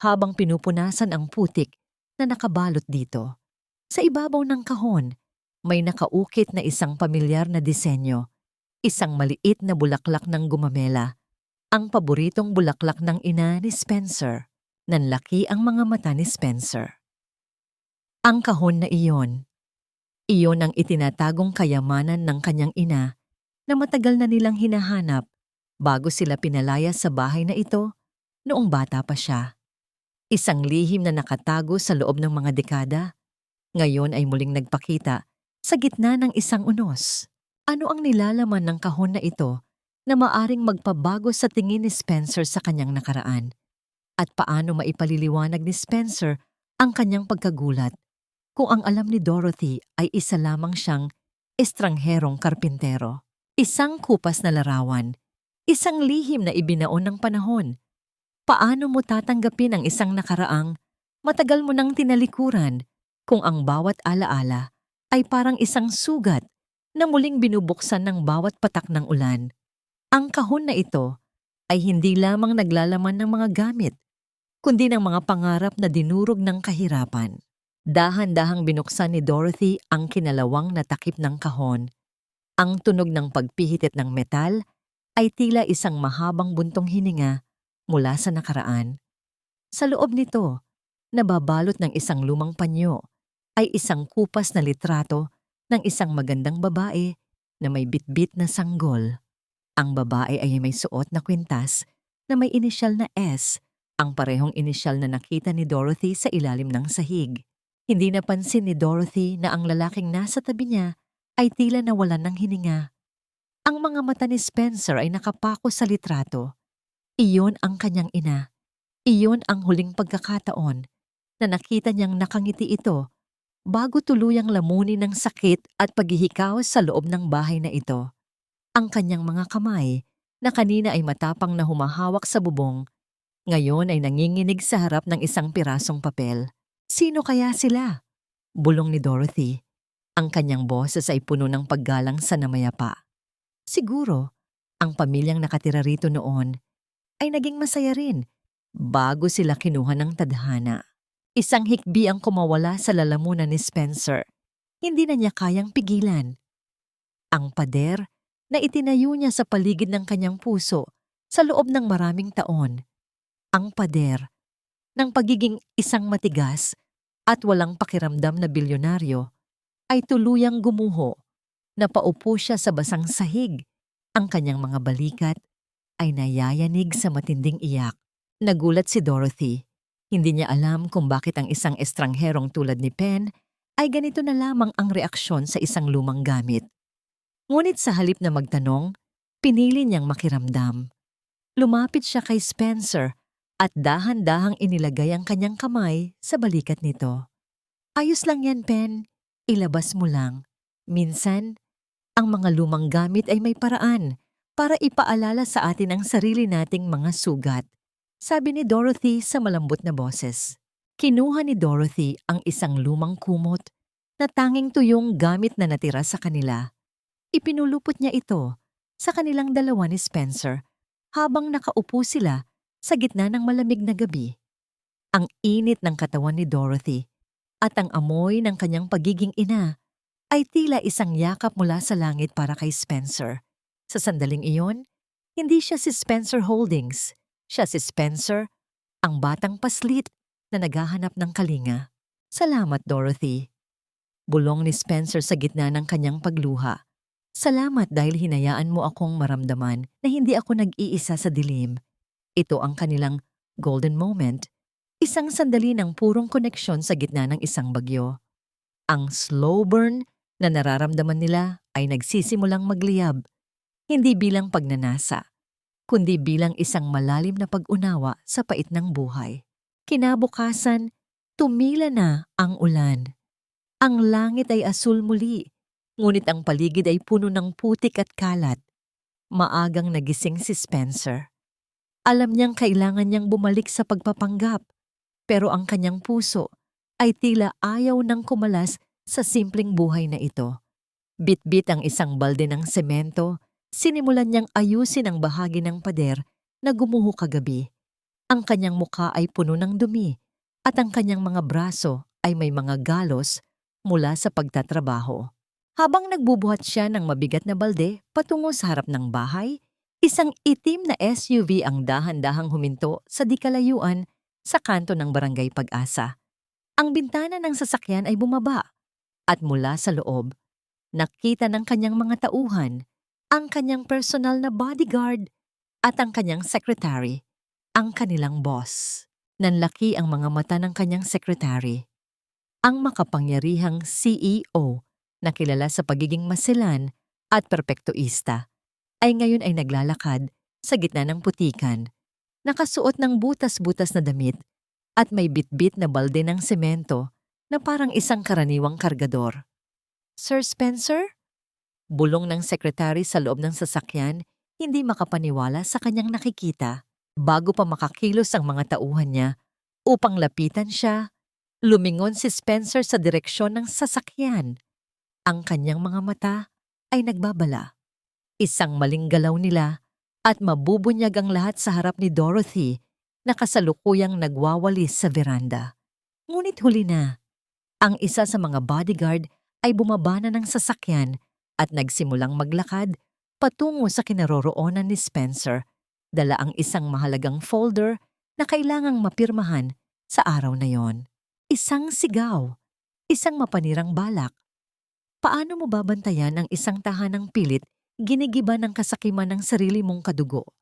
habang pinupunasan ang putik na nakabalot dito. Sa ibabaw ng kahon, may nakaukit na isang pamilyar na disenyo, isang maliit na bulaklak ng gumamela, ang paboritong bulaklak ng ina ni Spencer. Nanlaki ang mga mata ni Spencer. Ang kahon na iyon ang itinatagong kayamanan ng kanyang ina na matagal na nilang hinahanap bago sila pinalaya sa bahay na ito noong bata pa siya. Isang lihim na nakatago sa loob ng mga dekada, ngayon ay muling nagpakita sa gitna ng isang unos. Ano ang nilalaman ng kahon na ito na maaring magpabago sa tingin ni Spencer sa kanyang nakaraan? At paano maipaliliwanag ni Spencer ang kanyang pagkagulat kung ang alam ni Dorothy ay isa lamang siyang estrangherong karpintero? Isang kupas na larawan, isang lihim na ibinaon ng panahon. Paano mo tatanggapin ang isang nakaraang matagal mo nang tinalikuran kung ang bawat alaala ay parang isang sugat na muling binubuksan ng bawat patak ng ulan? Ang kahon na ito ay hindi lamang naglalaman ng mga gamit, kundi ng mga pangarap na dinurog ng kahirapan. Dahan-dahang binuksan ni Dorothy ang kinalawang na takip ng kahon. Ang tunog ng pagpihitit ng metal ay tila isang mahabang buntong hininga mula sa nakaraan. Sa loob nito, nababalot ng isang lumang panyo, ay isang kupas na litrato ng isang magandang babae na may bitbit na sanggol. Ang babae ay may suot na kwintas na may inisyal na S ang parehong inisyal na nakita ni Dorothy sa ilalim ng sahig. Hindi napansin ni Dorothy na ang lalaking nasa tabi niya ay tila nawalan ng hininga. Ang mga mata ni Spencer ay nakapako sa litrato. Iyon ang kanyang ina. Iyon ang huling pagkakataon na nakita niyang nakangiti ito bago tuluyang lamunin ng sakit at paghihikaw sa loob ng bahay na ito. Ang kanyang mga kamay, na kanina ay matapang na humahawak sa bubong, ngayon ay nanginginig sa harap ng isang pirasong papel. Sino kaya sila? Bulong ni Dorothy. Ang kanyang boses ay puno ng paggalang sa namayapa. Siguro, ang pamilyang nakatira rito noon ay naging masaya rin bago sila kinuha ng tadhana. Isang hikbi ang kumawala sa lalamunan ni Spencer. Hindi na niya kayang pigilan. Ang pader na itinayo niya sa paligid ng kanyang puso sa loob ng maraming taon. Ang pader ng pagiging isang matigas at walang pakiramdam na bilyonaryo ay tuluyang gumuho. Napaupo siya sa basang sahig. Ang kanyang mga balikat ay nayayanig sa matinding iyak. Nagulat si Dorothy. Hindi niya alam kung bakit ang isang estrangherong tulad ni Pen ay ganito na lamang ang reaksyon sa isang lumang gamit. Ngunit sa halip na magtanong, pinili niyang makiramdam. Lumapit siya kay Spencer at dahan-dahang inilagay ang kanyang kamay sa balikat nito. Ayos lang yan, Pen. Ilabas mo lang. Minsan, ang mga lumang gamit ay may paraan para ipaalala sa atin ang sarili nating mga sugat, sabi ni Dorothy sa malambot na boses. Kinuha ni Dorothy ang isang lumang kumot na tanging tuyong gamit na natira sa kanila. Ipinulupot niya ito sa kanilang dalawa ni Spencer habang nakaupo sila sa gitna ng malamig na gabi. Ang init ng katawan ni Dorothy at ang amoy ng kanyang pagiging ina ay tila isang yakap mula sa langit para kay Spencer. Sa sandaling iyon, hindi siya si Spencer Holdings. Siya si Spencer, ang batang paslit na naghahanap ng kalinga. Salamat, Dorothy. Bulong ni Spencer sa gitna ng kanyang pagluha. Salamat dahil hinayaan mo akong maramdaman na hindi ako nag-iisa sa dilim. Ito ang kanilang golden moment, isang sandali ng purong koneksyon sa gitna ng isang bagyo. Ang slow burn na nararamdaman nila ay nagsisimulang magliyab, hindi bilang pagnanasa, kundi bilang isang malalim na pag-unawa sa pait ng buhay. Kinabukasan, tumila na ang ulan. Ang langit ay asul muli, ngunit ang paligid ay puno ng putik at kalat. Maagang nagising si Spencer. Alam niyang kailangan niyang bumalik sa pagpapanggap, pero ang kanyang puso ay tila ayaw nang kumalas sa simpleng buhay na ito. Bit-bit ang isang balde ng semento, sinimulan niyang ayusin ang bahagi ng pader na gumuho kagabi. Ang kanyang mukha ay puno ng dumi at ang kanyang mga braso ay may mga galos mula sa pagtatrabaho. Habang nagbubuhat siya ng mabigat na balde patungo sa harap ng bahay, isang itim na SUV ang dahan-dahang huminto sa di kalayuan sa kanto ng Barangay Pag-asa. Ang bintana ng sasakyan ay bumaba at mula sa loob, nakita ng kanyang mga tauhan, ang kanyang personal na bodyguard at ang kanyang secretary, ang kanilang boss. Nanlaki ang mga mata ng kanyang secretary. Ang makapangyarihang CEO na kilala sa pagiging masilan at perpektoista ay ngayon ay naglalakad sa gitna ng putikan, nakasuot ng butas-butas na damit at may bitbit na balde ng semento na parang isang karaniwang kargador. Sir Spencer? Bulong ng sekretary sa loob ng sasakyan, hindi makapaniwala sa kanyang nakikita. Bago pa makakilos ang mga tauhan niya, upang lapitan siya, lumingon si Spencer sa direksyon ng sasakyan. Ang kanyang mga mata ay nagbabala. Isang maling galaw nila at mabubunyag ang lahat sa harap ni Dorothy na kasalukuyang nagwawalis sa veranda. Ngunit huli na, ang isa sa mga bodyguard ay bumaba na ng sasakyan at nagsimulang maglakad patungo sa kinaroroonan ni Spencer, dala ang isang mahalagang folder na kailangang mapirmahan sa araw na yon. Isang sigaw, isang mapanirang balak. Paano mo babantayan ang isang tahanang pilit ginigiba ng kasakiman ng sarili mong kadugo?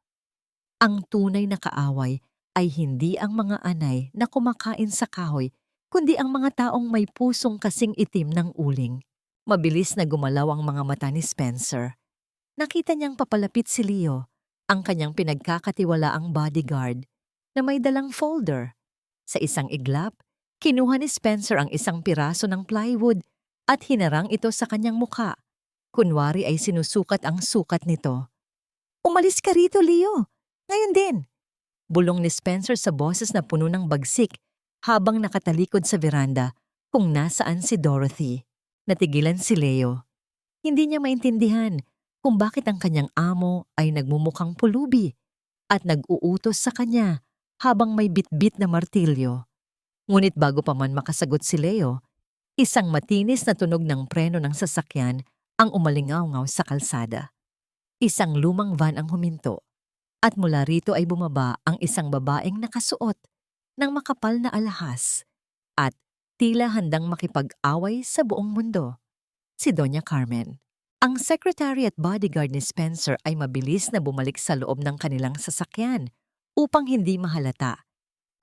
Ang tunay na kaaway ay hindi ang mga anay na kumakain sa kahoy, kundi ang mga taong may pusong kasing itim ng uling. Mabilis na gumalaw ang mga mata ni Spencer. Nakita niyang papalapit si Leo, ang kanyang pinagkakatiwalaang bodyguard, na may dalang folder. Sa isang iglap, kinuha ni Spencer ang isang piraso ng plywood at hinarang ito sa kanyang mukha. Kunwari ay sinusukat ang sukat nito. "Umalis ka rito, Leo! Ngayon din!" Bulong ni Spencer sa boses na puno ng bagsik habang nakatalikod sa veranda kung nasaan si Dorothy. Natigilan si Leo. Hindi niya maintindihan kung bakit ang kanyang amo ay nagmumukhang pulubi at nag-uutos sa kanya habang may bitbit na martilyo. Ngunit bago pa man makasagot si Leo, isang matinis na tunog ng preno ng sasakyan ang umalingaw-ngaw sa kalsada. Isang lumang van ang huminto at mula rito ay bumaba ang isang babaeng nakasuot ng makapal na alahas at tila handang makipag-away sa buong mundo. Si Doña Carmen. Ang secretary at bodyguard ni Spencer ay mabilis na bumalik sa loob ng kanilang sasakyan upang hindi mahalata.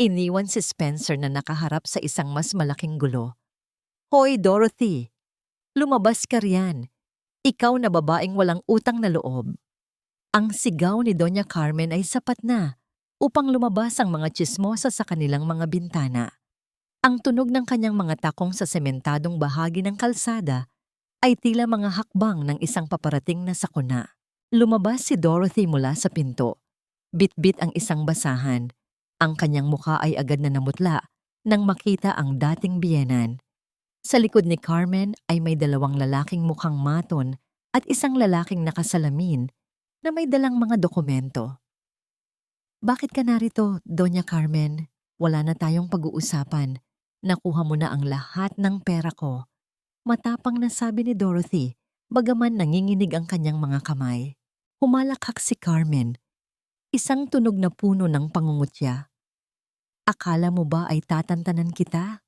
Iniwan si Spencer na nakaharap sa isang mas malaking gulo. "Hoy, Dorothy! Lumabas ka riyan! Ikaw na babaeng walang utang na loob." Ang sigaw ni Doña Carmen ay sapat na upang lumabas ang mga tsismosa sa kanilang mga bintana. Ang tunog ng kanyang mga takong sa sementadong bahagi ng kalsada ay tila mga hakbang ng isang paparating na sakuna. Lumabas si Dorothy mula sa pinto. Bitbit ang isang basahan. Ang kanyang mukha ay agad na namutla nang makita ang dating biyenan. Sa likod ni Carmen ay may dalawang lalaking mukhang maton at isang lalaking nakasalamin na may dalang mga dokumento. "Bakit ka narito, Doña Carmen? Wala na tayong pag-uusapan. Nakuha mo na ang lahat ng pera ko." Matapang na sabi ni Dorothy, bagaman nanginginig ang kanyang mga kamay. Humalakhak si Carmen. Isang tunog na puno ng pangungutya. "Akala mo ba ay tatantanan kita?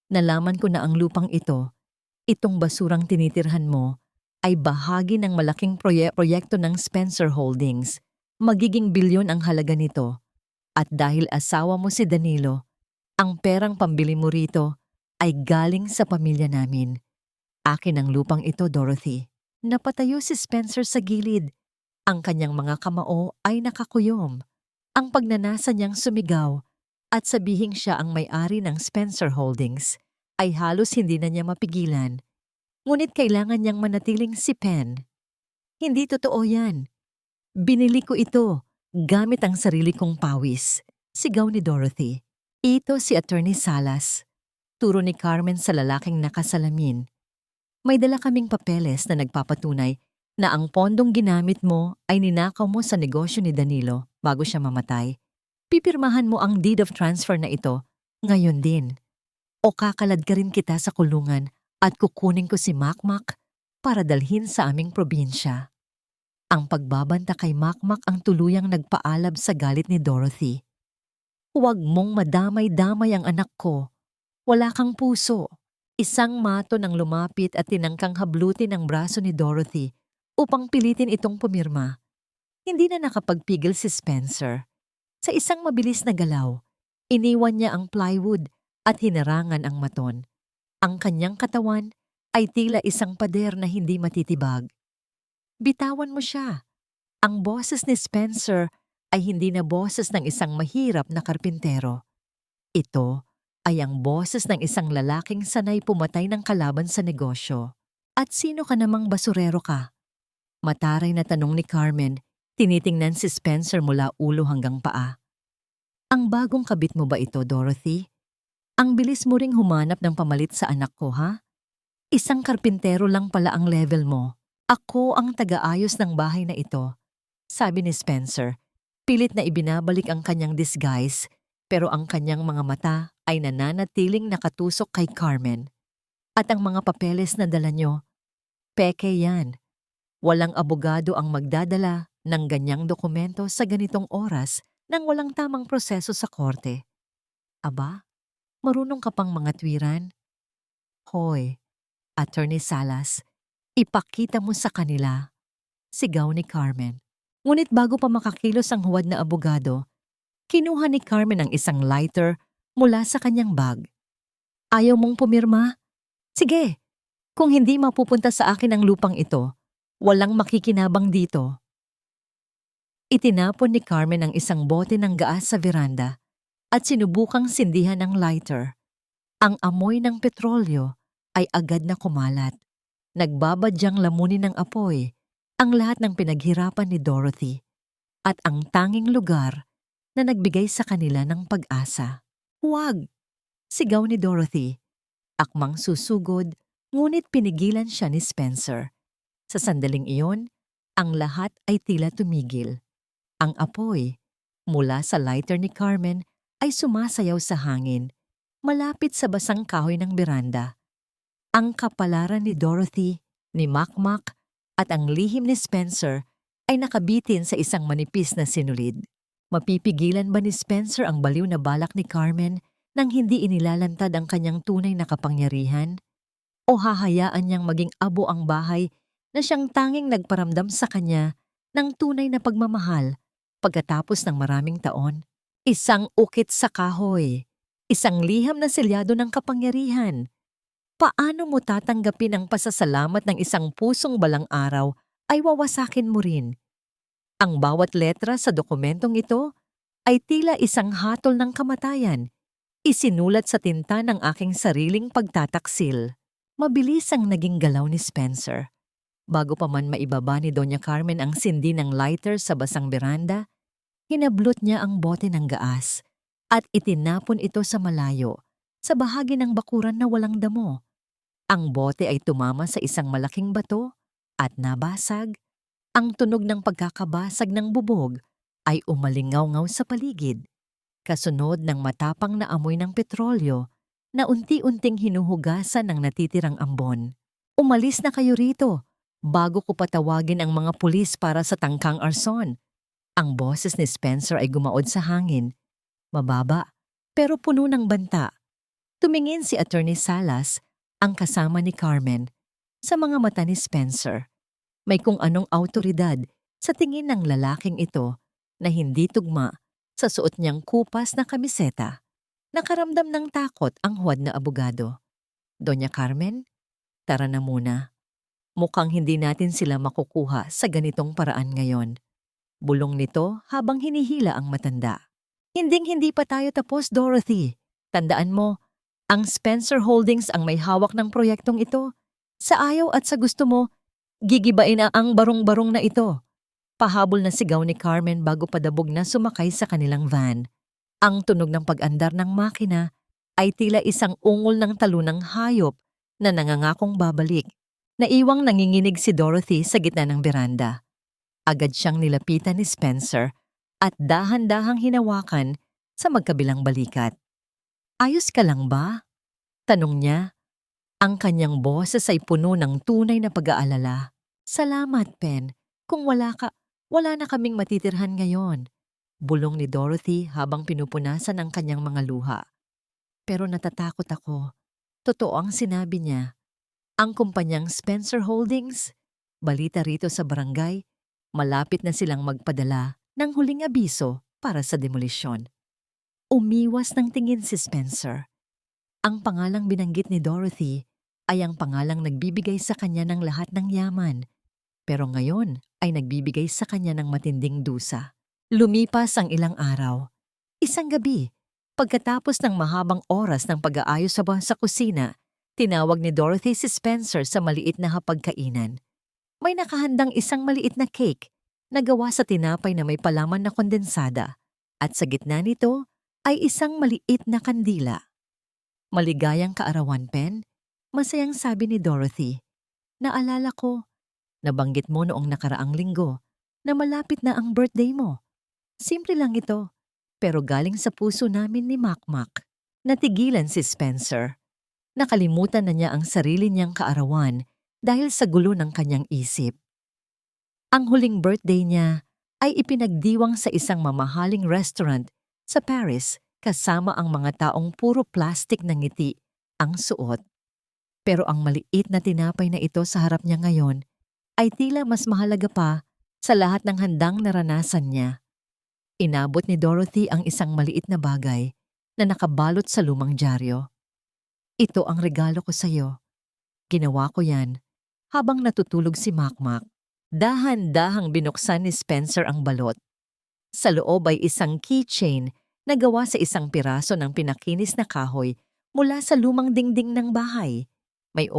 Nalaman ko na ang lupang ito, itong basurang tinitirhan mo, ay bahagi ng malaking proyekto ng Spencer Holdings. Magiging bilyon ang halaga nito. At dahil asawa mo si Danilo, ang perang pambili mo rito ay galing sa pamilya namin. Akin ang lupang ito, Dorothy." Napatayo si Spencer sa gilid. Ang kanyang mga kamao ay nakakuyom. Ang pagnanasa niyang sumigaw at sabihing siya ang may-ari ng Spencer Holdings ay halos hindi na niya mapigilan. Ngunit kailangan niyang manatiling si Pen. "Hindi totoo yan. Binili ko ito gamit ang sarili kong pawis." Sigaw ni Dorothy. "Ito si Attorney Salas." Turo ni Carmen sa lalaking nakasalamin. "May dala kaming papeles na nagpapatunay na ang pondong ginamit mo ay ninakaw mo sa negosyo ni Danilo bago siya mamatay. Pipirmahan mo ang deed of transfer na ito ngayon din. O kakalad ka rin kita sa kulungan at kukunin ko si Makmak para dalhin sa aming probinsya." Ang pagbabanta kay Makmak ang tuluyang nagpaalab sa galit ni Dorothy. "Huwag mong madamay-damay ang anak ko. Wala kang puso." Isang mato nang lumapit at tinangkang hablutin ang braso ni Dorothy upang pilitin itong pumirma. Hindi na nakapagpigil si Spencer. Sa isang mabilis na galaw, iniwan niya ang plywood at hinarangan ang maton. Ang kanyang katawan ay tila isang pader na hindi matitibag. "Bitawan mo siya." Ang boses ni Spencer ay hindi na boses ng isang mahirap na karpintero. Ito ay ang boses ng isang lalaking sanay pumatay ng kalaban sa negosyo. "At sino ka namang basurero ka?" Mataray na tanong ni Carmen, tinitingnan si Spencer mula ulo hanggang paa. "Ang bagong kabit mo ba ito, Dorothy? Ang bilis mo ring humanap ng pamalit sa anak ko, ha? Isang karpintero lang pala ang level mo. Ako ang taga-ayos ng bahay na ito." Sabi ni Spencer, pilit na ibinabalik ang kanyang disguise, pero ang kanyang mga mata ay nananatiling nakatusok kay Carmen. "At ang mga papeles na dala nyo, peke yan. Walang abogado ang magdadala ng ganyang dokumento sa ganitong oras nang walang tamang proseso sa korte." "Aba, marunong ka pang mga tuwiran." "Hoy, Attorney Salas, ipakita mo sa kanila." Sigaw ni Carmen. Ngunit bago pa makakilos ang huwad na abogado, Kinuha ni Carmen ang isang lighter mula sa kanyang bag. Ayaw mong pumirma? Sige, kung hindi mapupunta sa akin ang lupang ito, walang makikinabang dito. Itinapon ni Carmen ang isang bote ng gaas sa veranda at sinubukang sindihan ng lighter. Ang amoy ng petrolyo ay agad na kumalat. Nagbabadyang lamunin ng apoy ang lahat ng pinaghirapan ni Dorothy at ang tanging lugar na nagbigay sa kanila ng pag-asa. Huwag! Sigaw ni Dorothy. Akmang susugod, ngunit pinigilan siya ni Spencer. Sa sandaling iyon, ang lahat ay tila tumigil. Ang apoy mula sa lighter ni Carmen ay sumasayaw sa hangin, malapit sa basang kahoy ng beranda. Ang kapalaran ni Dorothy, ni Makmak, at ang lihim ni Spencer ay nakabitin sa isang manipis na sinulid. Mapipigilan ba ni Spencer ang baliw na balak ni Carmen nang hindi inilalantad ang kanyang tunay na kapangyarihan? O hahayaan niyang maging abo ang bahay na siyang tanging nagparamdam sa kanya ng tunay na pagmamahal pagkatapos ng maraming taon? Isang ukit sa kahoy, isang liham na selyado ng kapangyarihan. Paano mo tatanggapin ang pasasalamat ng isang pusong balang araw ay wawasakin mo rin? Ang bawat letra sa dokumentong ito ay tila isang hatol ng kamatayan, isinulat sa tinta ng aking sariling pagtataksil. Mabilis ang naging galaw ni Spencer. Bago pa man maibaba ni Doña Carmen ang sindi ng lighter sa basang beranda, hinablot niya ang bote ng gaas at itinapon ito sa malayo, sa bahagi ng bakuran na walang damo. Ang bote ay tumama sa isang malaking bato at nabasag. Ang tunog ng pagkakabasag ng bubog ay umalingaw-ngaw sa paligid, kasunod ng matapang na amoy ng petrolyo na unti-unting hinuhugasan ng natitirang ambon. Umalis na kayo rito bago ko patawagin ang mga pulis para sa tangkang arson. Ang boses ni Spencer ay gumaod sa hangin. Mababa, pero puno ng banta. Tumingin si Attorney Salas, ang kasama ni Carmen, sa mga mata ni Spencer. May kung anong awtoridad sa tingin ng lalaking ito na hindi tugma sa suot niyang kupas na kamiseta. Nakaramdam ng takot ang huwad na abogado. Doña Carmen, tara na muna. Mukhang hindi natin sila makukuha sa ganitong paraan ngayon. Bulong nito habang hinihila ang matanda. Hinding-hindi pa tayo tapos, Dorothy. Tandaan mo, ang Spencer Holdings ang may hawak ng proyektong ito. Sa ayaw at sa gusto mo, gigibain na ang barong-barong na ito. Pahabol na sigaw ni Carmen bago padabog na sumakay sa kanilang van. Ang tunog ng pag-andar ng makina ay tila isang ungol ng talunang hayop na nangangakong babalik. Naiwang nanginginig si Dorothy sa gitna ng beranda. Agad siyang nilapitan ni Spencer at dahan-dahang hinawakan sa magkabilang balikat. Ayos ka lang ba? Tanong niya. Ang kanyang boses ay puno ng tunay na pag-aalala. Salamat, Pen. Kung wala ka, wala na kaming matitirhan ngayon. Bulong ni Dorothy habang pinupunasan ang kanyang mga luha. Pero natatakot ako. Totoo ang sinabi niya. Ang kumpanyang Spencer Holdings, balita rito sa barangay, malapit na silang magpadala ng huling abiso para sa demolisyon. Umiwas ng tingin si Spencer. Ang pangalang binanggit ni Dorothy ay ang pangalang nagbibigay sa kanya ng lahat ng yaman, pero ngayon ay nagbibigay sa kanya ng matinding dusa. Lumipas ang ilang araw. Isang gabi, pagkatapos ng mahabang oras ng pag-aayos sa kusina, tinawag ni Dorothy si Spencer sa maliit na hapagkainan. May nakahandang isang maliit na cake na gawa sa tinapay na may palaman na kondensada, at sa gitna nito ay isang maliit na kandila. Maligayang kaarawan, Pen, masayang sabi ni Dorothy. Naalala ko, nabanggit mo noong nakaraang linggo na malapit na ang birthday mo. Simple lang ito, pero galing sa puso namin ni Makmak. Natigilan si Spencer. Nakalimutan na niya ang sarili niyang kaarawan dahil sa gulo ng kanyang isip. Ang huling birthday niya ay ipinagdiwang sa isang mamahaling restaurant sa Paris kasama ang mga taong puro plastic na ngiti ang suot. Pero ang maliit na tinapay na ito sa harap niya ngayon ay tila mas mahalaga pa sa lahat ng handang naranasan niya. Inabot ni Dorothy ang isang maliit na bagay na nakabalot sa lumang dyaryo. Ito ang regalo ko sa'yo. Ginawa ko yan habang natutulog si Makmak. Dahan-dahang binuksan ni Spencer ang balot. Sa loob ay isang keychain na gawa sa isang piraso ng pinakinis na kahoy mula sa lumang dingding ng bahay. May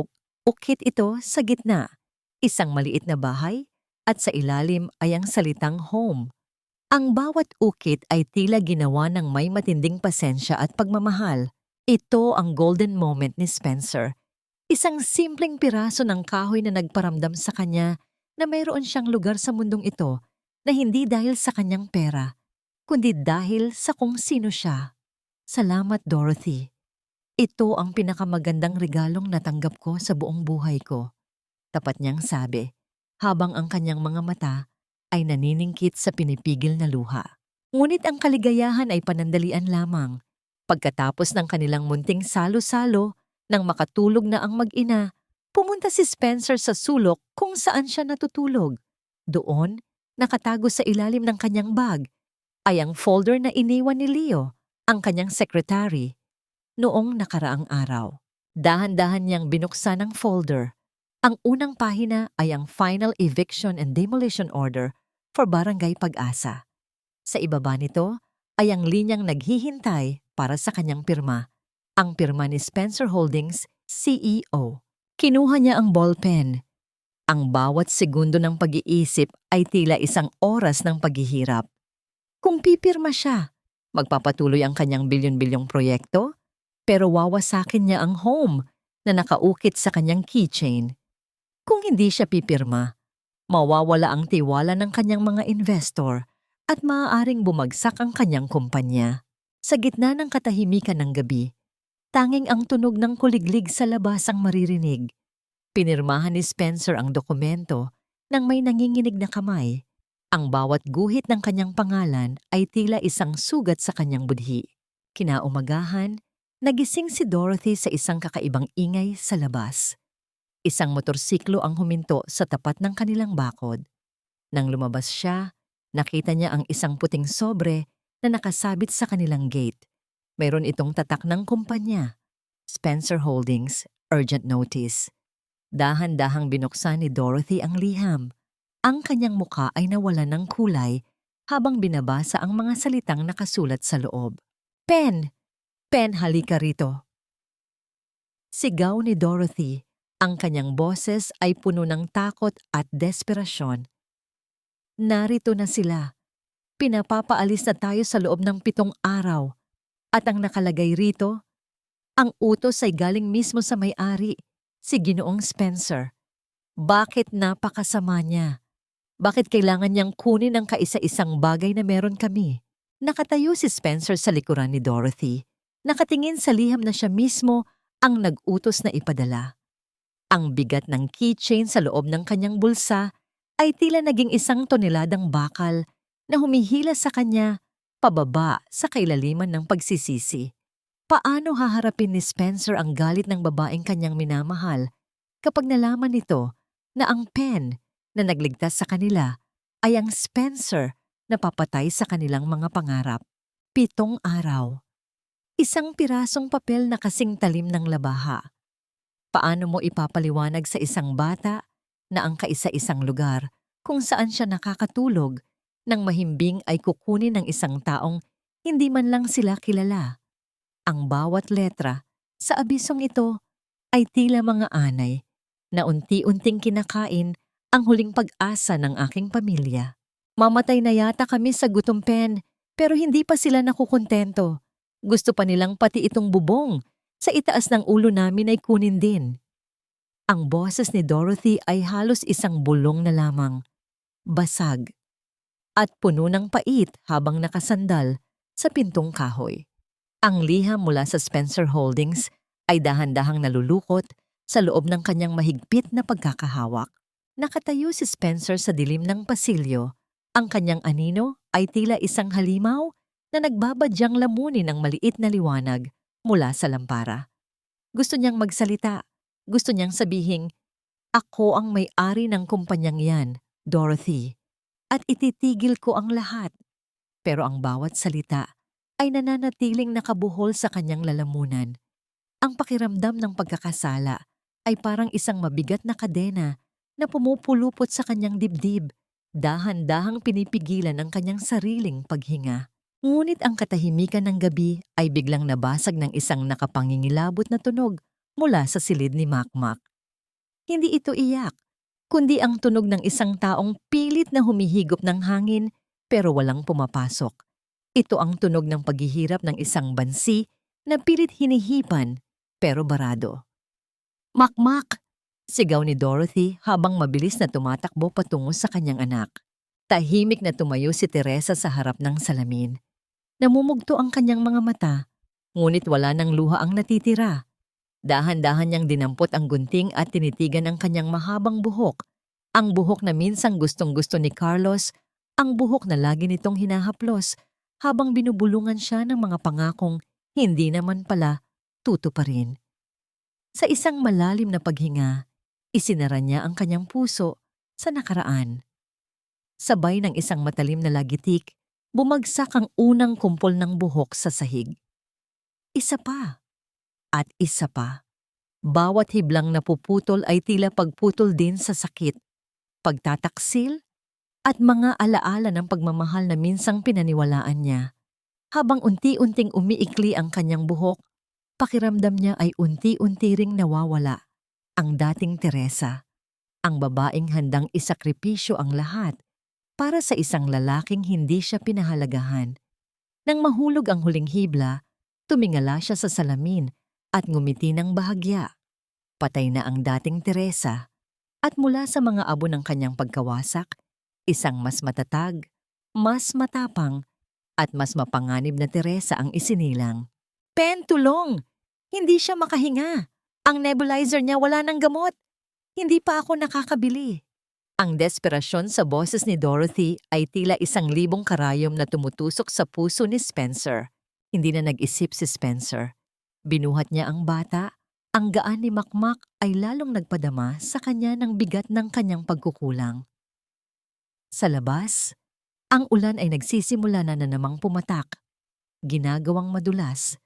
ukit ito sa gitna, isang maliit na bahay, at sa ilalim ay ang salitang home. Ang bawat ukit ay tila ginawa ng may matinding pasensya at pagmamahal. Ito ang golden moment ni Spencer. Isang simpleng piraso ng kahoy na nagparamdam sa kanya na mayroon siyang lugar sa mundong ito na hindi dahil sa kanyang pera, kundi dahil sa kung sino siya. Salamat, Dorothy. Ito ang pinakamagandang regalong natanggap ko sa buong buhay ko. Tapat niyang sabi, habang ang kanyang mga mata ay naniningkit sa pinipigil na luha. Ngunit ang kaligayahan ay panandalian lamang. Pagkatapos ng kanilang munting salo-salo, nang makatulog na ang mag-ina, pumunta si Spencer sa sulok kung saan siya natutulog. Doon, nakatago sa ilalim ng kanyang bag, ay ang folder na iniwan ni Leo, ang kanyang secretary, noong nakaraang araw. Dahan-dahan niyang binuksan ang folder. Ang unang pahina ay ang Final Eviction and Demolition Order for Barangay Pag-asa. Sa ibaba nito ay ang linyang naghihintay para sa kanyang pirma. Ang pirma ni Spencer Holdings, CEO. Kinuha niya ang ballpen. Ang bawat segundo ng pag-iisip ay tila isang oras ng paghihirap. Kung pipirma siya, magpapatuloy ang kanyang bilyon-bilyong proyekto, pero wawasakin niya ang home na nakaukit sa kanyang keychain. Kung hindi siya pipirma, mawawala ang tiwala ng kanyang mga investor at maaaring bumagsak ang kanyang kumpanya. Sa gitna ng katahimikan ng gabi, tanging ang tunog ng kuliglig sa labas ang maririnig. Pinirmahan ni Spencer ang dokumento nang may nanginginig na kamay. Ang bawat guhit ng kanyang pangalan ay tila isang sugat sa kanyang budhi. Kinaumagahan, nagising si Dorothy sa isang kakaibang ingay sa labas. Isang motorsiklo ang huminto sa tapat ng kanilang bakod. Nang lumabas siya, nakita niya ang isang puting sobre na nakasabit sa kanilang gate. Mayroon itong tatak ng kumpanya, Spencer Holdings, Urgent Notice. Dahan-dahang binuksan ni Dorothy ang liham. Ang kanyang muka ay nawalan ng kulay habang binabasa ang mga salitang nakasulat sa loob. "Pen! Pen, halika rito!" Sigaw ni Dorothy. Ang kanyang boses ay puno ng takot at desperasyon. Narito na sila. Pinapapaalis na tayo sa loob ng 7 araw. At ang nakalagay rito, ang utos ay galing mismo sa may-ari, si Ginoong Spencer. Bakit napakasama niya? Bakit kailangan niyang kunin ang kaisa-isang bagay na meron kami? Nakatayo si Spencer sa likuran ni Dorothy. Nakatingin sa liham na siya mismo ang nag-utos na ipadala. Ang bigat ng keychain sa loob ng kanyang bulsa ay tila naging 1 toneladang bakal na humihila sa kanya pababa sa kailaliman ng pagsisisi. Paano haharapin ni Spencer ang galit ng babaeng kanyang minamahal kapag nalaman nito na ang pen na nagligtas sa kanila ay ang Spencer na papatay sa kanilang mga pangarap? 7 araw. Isang pirasong papel na kasing talim ng labaha. Paano mo ipapaliwanag sa isang bata na ang kaisa-isang lugar kung saan siya nakakatulog nang mahimbing ay kukunin ng isang taong hindi man lang sila kilala? Ang bawat letra sa abisong ito ay tila mga anay na unti-unting kinakain ang huling pag-asa ng aking pamilya. Mamatay na yata kami sa gutom, Pen, pero hindi pa sila nakukontento. Gusto pa nilang pati itong bubong sa itaas ng ulo namin ay kunin din. Ang boses ni Dorothy ay halos isang bulong na lamang. Basag. At puno ng pait habang nakasandal sa pintong kahoy. Ang liham mula sa Spencer Holdings ay dahan-dahang nalulukot sa loob ng kanyang mahigpit na pagkakahawak. Nakatayo si Spencer sa dilim ng pasilyo. Ang kanyang anino ay tila isang halimaw na nagbabadyang lamunin ng maliit na liwanag mula sa lampara. Gusto niyang magsalita. Gusto niyang sabihing, "Ako ang may-ari ng kumpanyang yan, Dorothy. At ititigil ko ang lahat." pero ang bawat salita ay nananatiling nakabuhol sa kanyang lalamunan. Ang pakiramdam ng pagkakasala ay parang isang mabigat na kadena na pumupulupot sa kanyang dibdib, dahan-dahang pinipigilan ang kanyang sariling paghinga. Ngunit ang katahimikan ng gabi ay biglang nabasag ng isang nakapangingilabot na tunog mula sa silid ni Makmak. Hindi ito iyak, kundi ang tunog ng isang taong pilit na humihigop ng hangin pero walang pumapasok. Ito ang tunog ng paghihirap ng isang bansi na pilit hinihipan pero barado. Makmak! Sigaw ni Dorothy habang mabilis na tumatakbo patungo sa kanyang anak. Tahimik na tumayo si Teresa sa harap ng salamin. Namumugto ang kanyang mga mata, ngunit wala ng luha ang natitira. Dahan-dahan niyang dinampot ang gunting at tinitigan ang kanyang mahabang buhok. Ang buhok na minsang gustong-gusto ni Carlos, ang buhok na lagi nitong hinahaplos habang binubulungan siya ng mga pangakong hindi naman pala tutuparin. Sa isang malalim na paghinga, isinara niya ang kanyang puso sa nakaraan. Sabay ng isang matalim na lagitik, bumagsak ang unang kumpol ng buhok sa sahig. Isa pa, at isa pa. Bawat hiblang napuputol ay tila pagputol din sa sakit, pagtataksil, at mga alaala ng pagmamahal na minsang pinaniwalaan niya. Habang unti-unting umiikli ang kanyang buhok, pakiramdam niya ay unti-unti ring nawawala. Ang dating Teresa, ang babaeng handang isakripisyo ang lahat para sa isang lalaking hindi siya pinahalagahan. Nang mahulog ang huling hibla, tumingala siya sa salamin at ngumiti ng bahagya. Patay na ang dating Teresa at mula sa mga abo ng kanyang pagkawasak, isang mas matatag, mas matapang at mas mapanganib na Teresa ang isinilang. Pen, tulong! Hindi siya makahinga. Ang nebulizer niya wala ng gamot. Hindi pa ako nakakabili. Ang desperasyon sa boses ni Dorothy ay tila 1,000 karayom na tumutusok sa puso ni Spencer. Hindi na nag-isip si Spencer. Binuhat niya ang bata. Ang gaan ni Makmak ay lalong nagpadama sa kanya ng bigat ng kanyang pagkukulang. Sa labas, ang ulan ay nagsisimula na namang pumatak. Ginagawang madulas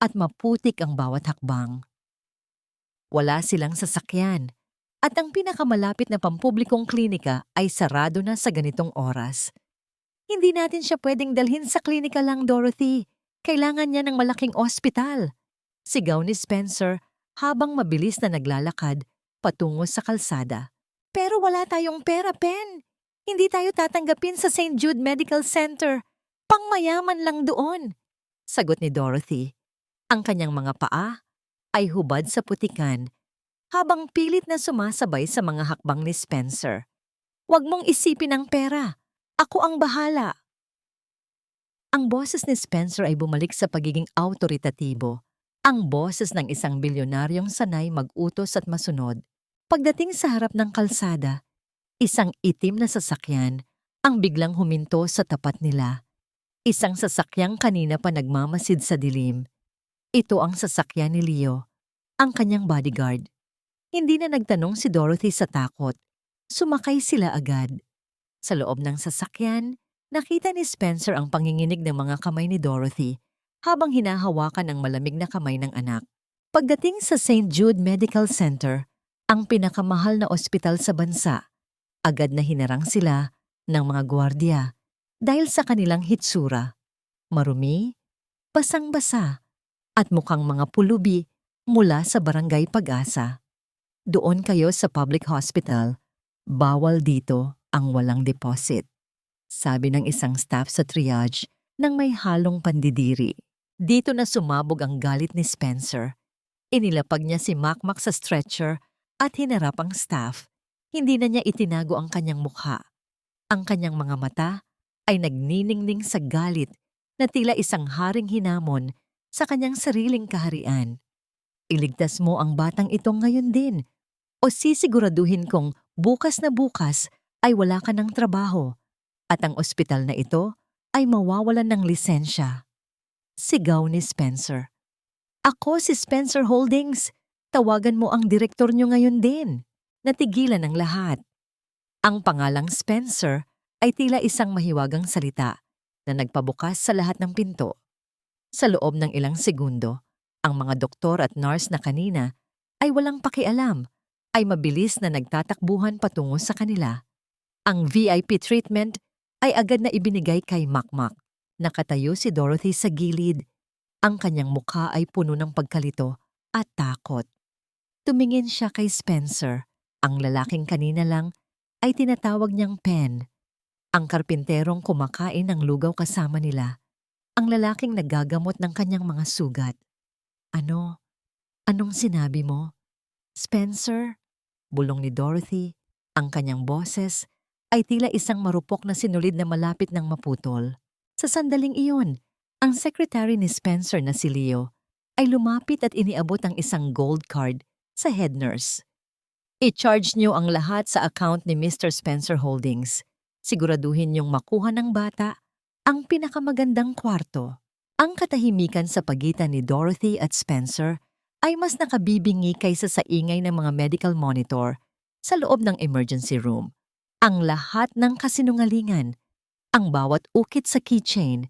at maputik ang bawat hakbang. Wala silang sasakyan at ang pinakamalapit na pampublikong klinika ay sarado na sa ganitong oras. Hindi natin siya pwedeng dalhin sa klinika lang, Dorothy. Kailangan niya ng malaking ospital. Sigaw ni Spencer habang mabilis na naglalakad patungo sa kalsada. Pero wala tayong pera, Pen. Hindi tayo tatanggapin sa St. Jude Medical Center. Pangmayaman lang doon. Sagot ni Dorothy. Ang kanyang mga paa ay hubad sa putikan habang pilit na sumasabay sa mga hakbang ni Spencer. Huwag mong isipin ang pera. Ako ang bahala. Ang boses ni Spencer ay bumalik sa pagiging autoritatibo. Ang boses ng isang bilyonaryong sanay mag-utos at masunod. Pagdating sa harap ng kalsada, isang itim na sasakyan ang biglang huminto sa tapat nila. Isang sasakyang kanina pa nagmamasid sa dilim. Ito ang sasakyan ni Leo, ang kanyang bodyguard. Hindi na nagtanong si Dorothy sa takot. Sumakay sila agad. Sa loob ng sasakyan, nakita ni Spencer ang panginginig ng mga kamay ni Dorothy habang hinahawakan ang malamig na kamay ng anak. Pagdating sa St. Jude Medical Center, ang pinakamahal na ospital sa bansa, agad na hinarang sila ng mga gwardiya dahil sa kanilang hitsura. Marumi, basang-basa, at mukhang mga pulubi mula sa Barangay Pag-asa. Doon kayo sa public hospital, bawal dito ang walang deposit. Sabi ng isang staff sa triage nang may halong pandidiri. Dito na sumabog ang galit ni Spencer. Inilapag niya si Makmak sa stretcher at hinarap ang staff. Hindi na niya itinago ang kanyang mukha. Ang kanyang mga mata ay nagniningning sa galit na tila isang haring hinamon sa kanyang sariling kaharian. Iligtas mo ang batang ito ngayon din o sisiguraduhin kong bukas na bukas ay wala ka ng trabaho at ang ospital na ito ay mawawalan ng lisensya. Sigaw ni Spencer. Ako si Spencer Holdings. Tawagan mo ang direktor niyo ngayon din. Natigilan ang lahat. Ang pangalang Spencer ay tila isang mahiwagang salita na nagpabukas sa lahat ng pinto. Sa loob ng ilang segundo, ang mga doktor at nurse na kanina ay walang pakialam, ay mabilis na nagtatakbuhan patungo sa kanila. Ang VIP treatment ay agad na ibinigay kay Makmak. Nakatayo si Dorothy sa gilid. Ang kanyang mukha ay puno ng pagkalito at takot. Tumingin siya kay Spencer. Ang lalaking kanina lang ay tinatawag niyang Pen. Ang karpinterong kumakain ng lugaw kasama nila. Ang lalaking nagagamot ng kanyang mga sugat. Ano? Anong sinabi mo? Spencer? Bulong ni Dorothy. Ang kanyang boses ay tila isang marupok na sinulid na malapit ng maputol. Sa sandaling iyon, ang secretary ni Spencer na si Leo ay lumapit at iniabot ang isang gold card sa head nurse. I-charge niyo ang lahat sa account ni Mr. Spencer Holdings. Siguraduhin niyong makuha ng bata ang pinakamagandang kwarto. Ang katahimikan sa pagitan ni Dorothy at Spencer ay mas nakabibingi kaysa sa ingay ng mga medical monitor sa loob ng emergency room. Ang lahat ng kasinungalingan, ang bawat ukit sa keychain,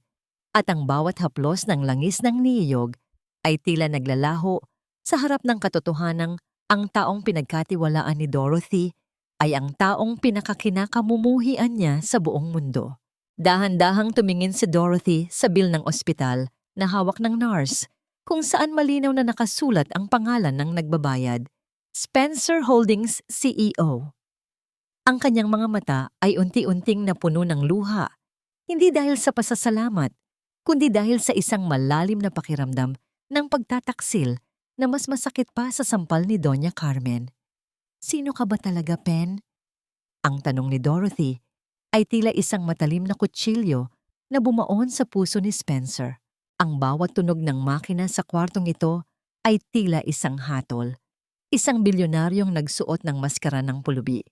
at ang bawat haplos ng langis ng niyog ay tila naglalaho sa harap ng katotohanang ang taong pinagkatiwalaan ni Dorothy ay ang taong pinakakinakamuhian niya sa buong mundo. Dahan-dahang tumingin si Dorothy sa bill ng ospital na hawak ng nurse kung saan malinaw na nakasulat ang pangalan ng nagbabayad, Spencer Holdings CEO. Ang kanyang mga mata ay unti-unting napuno ng luha, hindi dahil sa pasasalamat, kundi dahil sa isang malalim na pakiramdam ng pagtataksil na mas masakit pa sa sampal ni Doña Carmen. Sino ka ba talaga, Pen? Ang tanong ni Dorothy ay tila isang matalim na kutsilyo na bumaon sa puso ni Spencer. Ang bawat tunog ng makina sa kwartong ito ay tila isang hatol, isang bilyonaryong nagsuot ng maskara ng pulubi.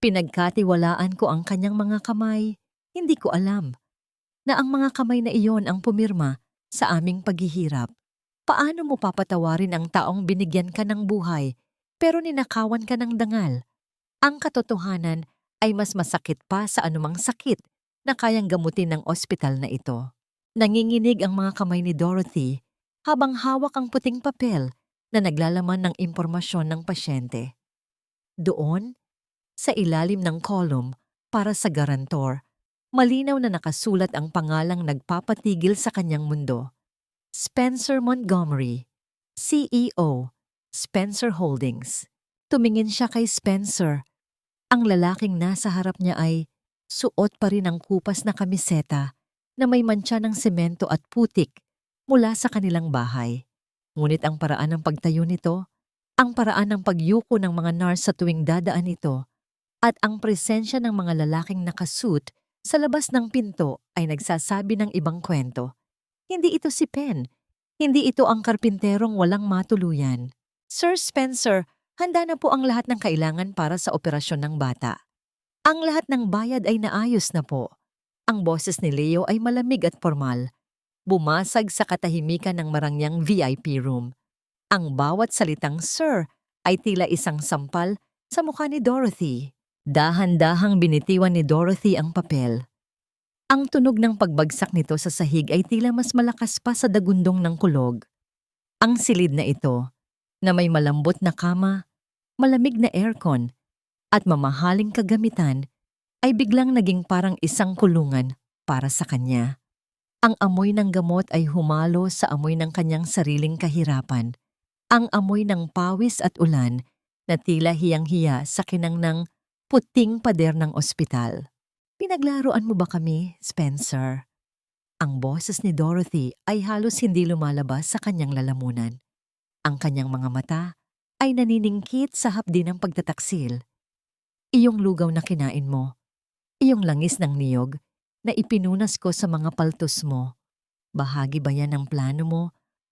Pinagkatiwalaan ko ang kanyang mga kamay, hindi ko alam na ang mga kamay na iyon ang pumirma sa aming paghihirap. Paano mo papatawarin ang taong binigyan ka ng buhay pero ninakawan ka ng dangal? Ang katotohanan ay mas masakit pa sa anumang sakit na kayang gamutin ng ospital na ito. Nanginginig ang mga kamay ni Dorothy habang hawak ang puting papel na naglalaman ng impormasyon ng pasyente. Doon, sa ilalim ng column para sa garantor, malinaw na nakasulat ang pangalang nagpapatigil sa kanyang mundo. Spencer Montgomery, CEO, Spencer Holdings. Tumingin siya kay Spencer. Ang lalaking nasa harap niya ay suot pa rin ang kupas na kamiseta na may mantsa ng semento at putik mula sa kanilang bahay. Ngunit ang paraan ng pagtayo nito, ang paraan ng pagyuko ng mga nurse sa tuwing dadaan ito, at ang presensya ng mga lalaking nakasuit sa labas ng pinto ay nagsasabi ng ibang kwento. Hindi ito si Pen. Hindi ito ang karpinterong walang matuluyan. Sir Spencer, handa na po ang lahat ng kailangan para sa operasyon ng bata. Ang lahat ng bayad ay naayos na po. Ang boses ni Leo ay malamig at formal. Bumasag sa katahimikan ng marangyang VIP room. Ang bawat salitang sir ay tila isang sampal sa mukha ni Dorothy. Dahan-dahang binitiwan ni Dorothy ang papel. Ang tunog ng pagbagsak nito sa sahig ay tila mas malakas pa sa dagundong ng kulog. Ang silid na ito, na may malambot na kama, malamig na aircon, at mamahaling kagamitan, ay biglang naging parang isang kulungan para sa kanya. Ang amoy ng gamot ay humalo sa amoy ng kanyang sariling kahirapan. Ang amoy ng pawis at ulan na tila hiyang-hiya sa kinang ng puting pader ng ospital. Pinaglaruan mo ba kami, Spencer? Ang boses ni Dorothy ay halos hindi lumalabas sa kanyang lalamunan. Ang kanyang mga mata ay naniningkit sa hapdi ng pagtataksil. Iyong lugaw na kinain mo, iyong langis ng niyog na ipinunas ko sa mga paltos mo, bahagi ba yan ng plano mo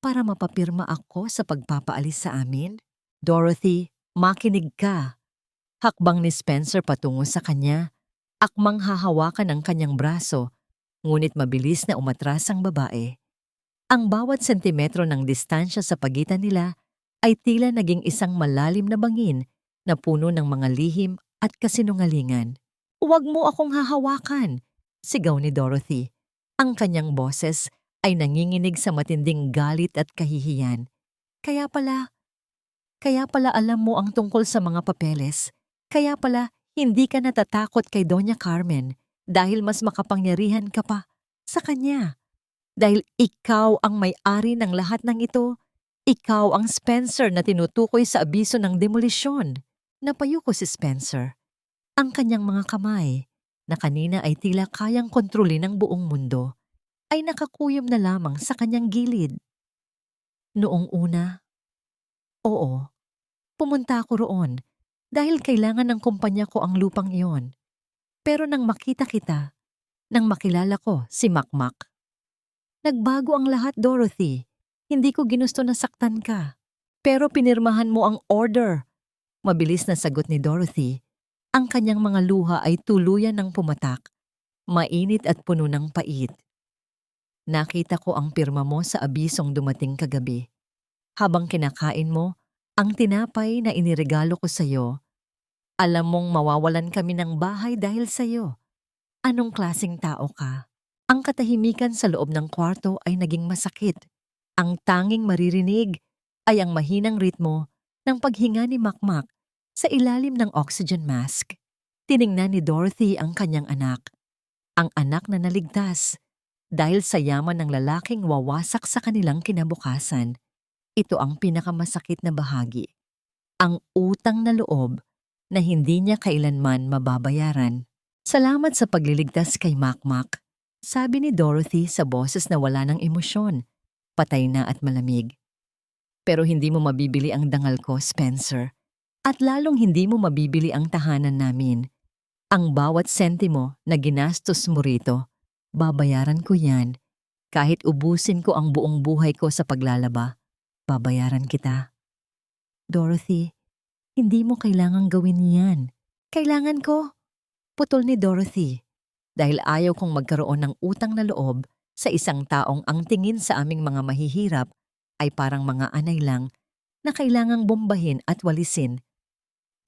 para mapapirma ako sa pagpapaalis sa amin? Dorothy, makinig ka. Hakbang ni Spencer patungo sa kanya, akmang hahawakan ang kanyang braso, ngunit mabilis na umatras ang babae. Ang bawat sentimetro ng distansya sa pagitan nila ay tila naging isang malalim na bangin na puno ng mga lihim at kasinungalingan. "Huwag mo akong hahawakan!" sigaw ni Dorothy. Ang kanyang boses ay nanginginig sa matinding galit at kahihiyan. Kaya pala, kaya pala alam mo ang tungkol sa mga papeles. Kaya pala hindi ka natatakot kay Doña Carmen dahil mas makapangyarihan ka pa sa kanya. Dahil ikaw ang may-ari ng lahat ng ito. Ikaw ang Spencer na tinutukoy sa abiso ng demolisyon. Napayuko si Spencer. Ang kanyang mga kamay, na kanina ay tila kayang kontrolin ng buong mundo, ay nakakuyom na lamang sa kanyang gilid. Noong una, oo, pumunta ako roon dahil kailangan ng kumpanya ko ang lupang iyon. Pero nang makita kita, nang makilala ko si Makmak, nagbago ang lahat, Dorothy. Hindi ko ginusto na saktan ka. Pero pinirmahan mo ang order. Mabilis na sagot ni Dorothy. Ang kanyang mga luha ay tuluyan ng pumatak, mainit at puno ng pait. Nakita ko ang pirma mo sa abisong dumating kagabi. Habang kinakain mo, ang tinapay na iniregalo ko sa'yo, alam mong mawawalan kami ng bahay dahil sa'yo. Anong klaseng tao ka? Ang katahimikan sa loob ng kwarto ay naging masakit. Ang tanging maririnig ay ang mahinang ritmo ng paghinga ni Makmak sa ilalim ng oxygen mask. Tiningnan ni Dorothy ang kanyang anak. Ang anak na naligtas dahil sa yaman ng lalaking wawasak sa kanilang kinabukasan. Ito ang pinakamasakit na bahagi. Ang utang na loob na hindi niya kailanman mababayaran. Salamat sa pagliligtas kay Makmak, sabi ni Dorothy sa boses na wala ng emosyon, patay na at malamig. Pero hindi mo mabibili ang dangal ko, Spencer. At lalong hindi mo mabibili ang tahanan namin. Ang bawat sentimo na ginastos mo rito, babayaran ko yan. Kahit ubusin ko ang buong buhay ko sa paglalaba, babayaran kita. Dorothy, hindi mo kailangang gawin yan. Kailangan ko. Putol ni Dorothy. Dahil ayaw kong magkaroon ng utang na loob sa isang taong ang tingin sa aming mga mahihirap ay parang mga anay lang na kailangang bombahin at walisin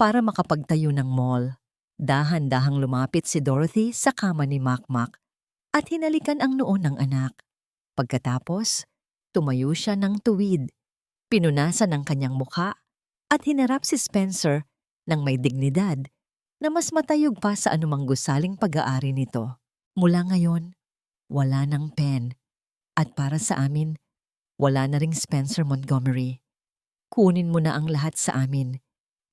para makapagtayo ng mall. Dahan-dahang lumapit si Dorothy sa kama ni Makmak at hinalikan ang noo ng anak. Pagkatapos, tumayo siya ng tuwid, pinunasan ang kanyang mukha at hinarap si Spencer ng may dignidad na mas matayog pa sa anumang gusaling pag-aari nito. Mula ngayon, wala ng pen. At para sa amin, wala na ring Spencer Montgomery. Kunin mo na ang lahat sa amin.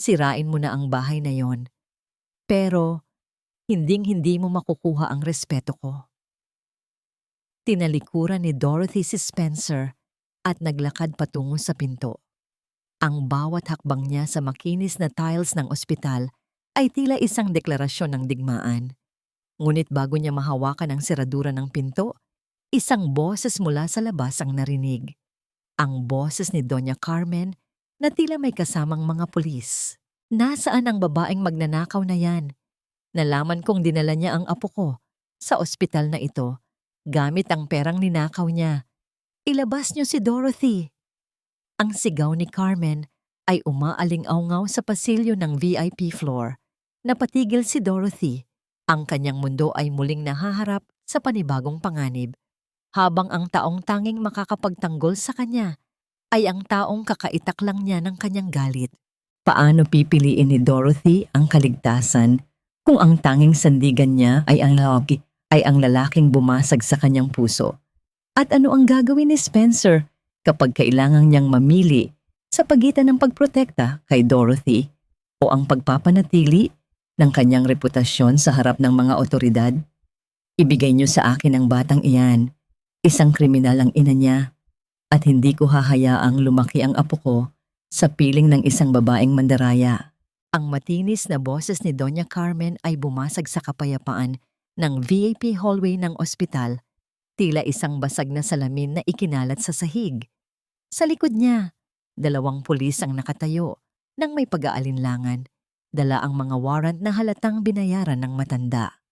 Sirain mo na ang bahay na yon. Pero, hinding-hindi mo makukuha ang respeto ko. Tinalikuran ni Dorothy si Spencer at naglakad patungo sa pinto. Ang bawat hakbang niya sa makinis na tiles ng ospital ay tila isang deklarasyon ng digmaan. Ngunit bago niya mahawakan ang seradura ng pinto, isang boses mula sa labas ang narinig. Ang boses ni Doña Carmen na tila may kasamang mga pulis. Nasaan ang babaeng magnanakaw na yan? Nalaman kong dinala niya ang apo ko sa ospital na ito gamit ang perang ninakaw niya. Ilabas niyo si Dorothy. Ang sigaw ni Carmen ay umaaling-awngaw sa pasilyo ng VIP floor. Napatigil si Dorothy. Ang kanyang mundo ay muling nahaharap sa panibagong panganib, habang ang taong tanging makakapagtanggol sa kanya ay ang taong kakaitak lang niya ng kanyang galit. Paano pipiliin ni Dorothy ang kaligtasan kung ang tanging sandigan niya ay ang lalaking bumasag sa kanyang puso? At ano ang gagawin ni Spencer kapag kailangan niyang mamili sa pagitan ng pagprotekta kay Dorothy o ang pagpapanatili ng kanyang reputasyon sa harap ng mga otoridad? Ibigay niyo sa akin ang batang iyan. Isang kriminal ang ina niya at hindi ko hahayaang lumaki ang apo ko sa piling ng isang babaeng mandaraya. Ang matinis na boses ni Doña Carmen ay bumasag sa kapayapaan ng VIP hallway ng ospital, tila isang basag na salamin na ikinalat sa sahig. Sa likod niya, 2 pulis ang nakatayo nang may pag-aalinlangan, dala ang mga warrant na halatang binayaran ng matanda.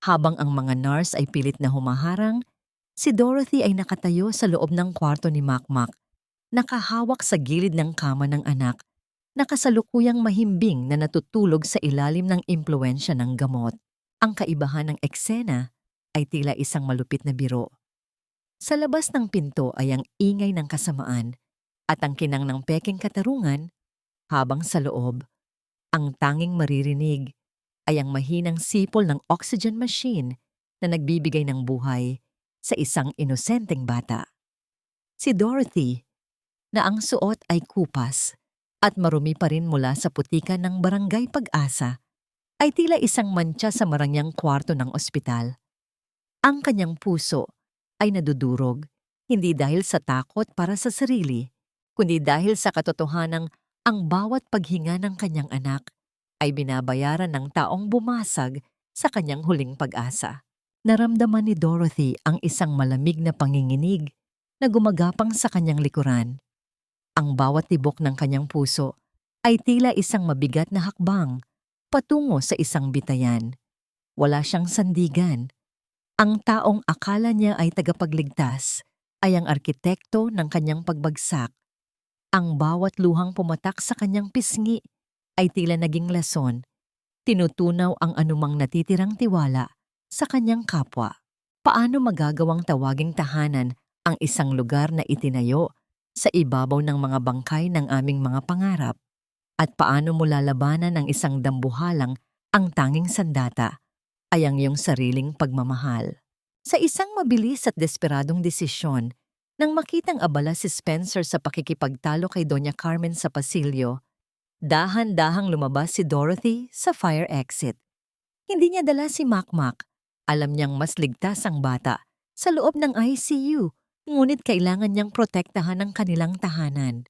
Habang ang mga nurse ay pilit na humaharang, si Dorothy ay nakatayo sa loob ng kwarto ni Makmak, nakahawak sa gilid ng kama ng anak, nakasalukuyang mahimbing na natutulog sa ilalim ng impluwensya ng gamot. Ang kaibahan ng eksena ay tila isang malupit na biro. Sa labas ng pinto ay ang ingay ng kasamaan at ang kinang ng peking katarungan, habang sa loob, ang tanging maririnig ay ang mahinang sipol ng oxygen machine na nagbibigay ng buhay sa isang inosenteng bata. Si Dorothy, na ang suot ay kupas at marumi pa rin mula sa putikan ng Barangay Pag-asa, ay tila isang mantsa sa marangyang kwarto ng ospital. Ang kanyang puso ay nadudurog, hindi dahil sa takot para sa sarili, kundi dahil sa katotohanang ang bawat paghinga ng kanyang anak ay binabayaran ng taong bumasag sa kanyang huling pag-asa. Naramdaman ni Dorothy ang isang malamig na panginginig na gumagapang sa kanyang likuran. Ang bawat tibok ng kanyang puso ay tila isang mabigat na hakbang patungo sa isang bitayan. Wala siyang sandigan. Ang taong akala niya ay tagapagligtas ay ang arkitekto ng kanyang pagbagsak. Ang bawat luhang pumatak sa kanyang pisngi ay tila naging lason. Tinutunaw ang anumang natitirang tiwala sa kanyang kapwa. Paano magagawang tawaging tahanan ang isang lugar na itinayo sa ibabaw ng mga bangkay ng aming mga pangarap? At paano mo lalabanan ng isang dambuhalang ang tanging sandata ay ang iyong sariling pagmamahal? Sa isang mabilis at desperadong desisyon, nang makitang abala si Spencer sa pakikipagtalo kay Doña Carmen sa pasilyo, dahan-dahang lumabas si Dorothy sa fire exit. Hindi niya dala si Makmak. Alam niyang mas ligtas ang bata sa loob ng ICU, ngunit kailangan niyang protektahan ang kanilang tahanan.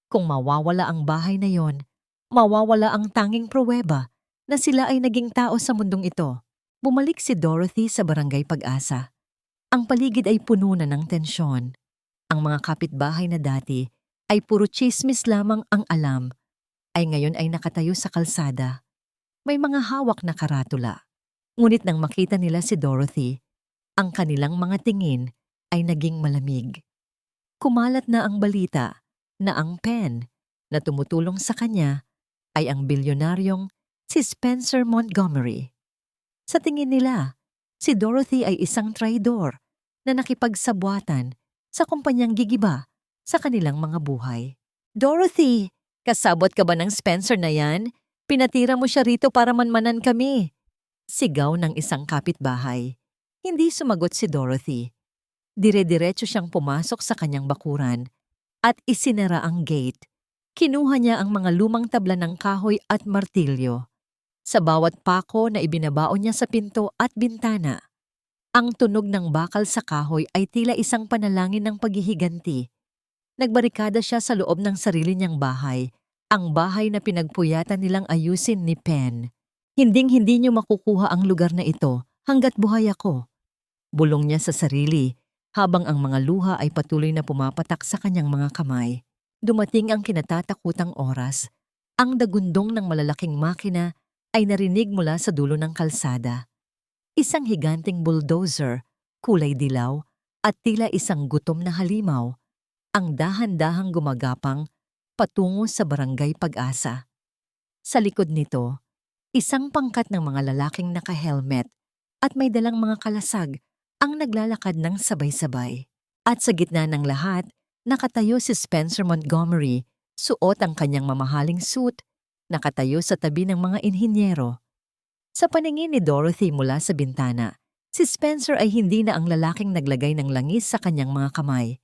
Kung mawawala ang bahay na yon, mawawala ang tanging pruweba na sila ay naging tao sa mundong ito. Bumalik si Dorothy sa Barangay Pag-asa. Ang paligid ay puno na ng tensyon. Ang mga kapitbahay na dati ay puro tsismis lamang ang alam, ay ngayon ay nakatayo sa kalsada. May mga hawak na karatula. Ngunit nang makita nila si Dorothy, ang kanilang mga tingin ay naging malamig. Kumalat na ang balita na ang pen na tumutulong sa kanya ay ang bilyonaryong si Spencer Montgomery. Sa tingin nila, si Dorothy ay isang traidor na nakipagsabwatan sa kumpanyang gigiba sa kanilang mga buhay. Dorothy, kasabot ka ba ng Spencer na yan? Pinatira mo siya rito para manmanan kami. Sigaw ng isang kapitbahay. Hindi sumagot si Dorothy. Dire-diretso siyang pumasok sa kanyang bakuran at isinara ang gate. Kinuha niya ang mga lumang tabla ng kahoy at martilyo. Sa bawat pako na ibinabaon niya sa pinto at bintana, ang tunog ng bakal sa kahoy ay tila isang panalangin ng paghihiganti. Nagbarikada siya sa loob ng sarili niyang bahay, ang bahay na pinagpuyatan nilang ayusin ni Pen. Hinding-hindi niyo makukuha ang lugar na ito hanggat buhay ako. Bulong niya sa sarili habang ang mga luha ay patuloy na pumapatak sa kanyang mga kamay. Dumating ang kinatatakutang oras. Ang dagundong ng malalaking makina ay narinig mula sa dulo ng kalsada. Isang higanting bulldozer, kulay dilaw at tila isang gutom na halimaw, ang dahan-dahang gumagapang patungo sa Barangay Pag-asa. Sa likod nito, isang pangkat ng mga lalaking naka-helmet at may dalang mga kalasag ang naglalakad ng sabay-sabay. At sa gitna ng lahat, nakatayo si Spencer Montgomery, suot ang kanyang mamahaling suit, nakatayo sa tabi ng mga inhinyero. Sa paningin ni Dorothy mula sa bintana, si Spencer ay hindi na ang lalaking naglagay ng langis sa kanyang mga kamay.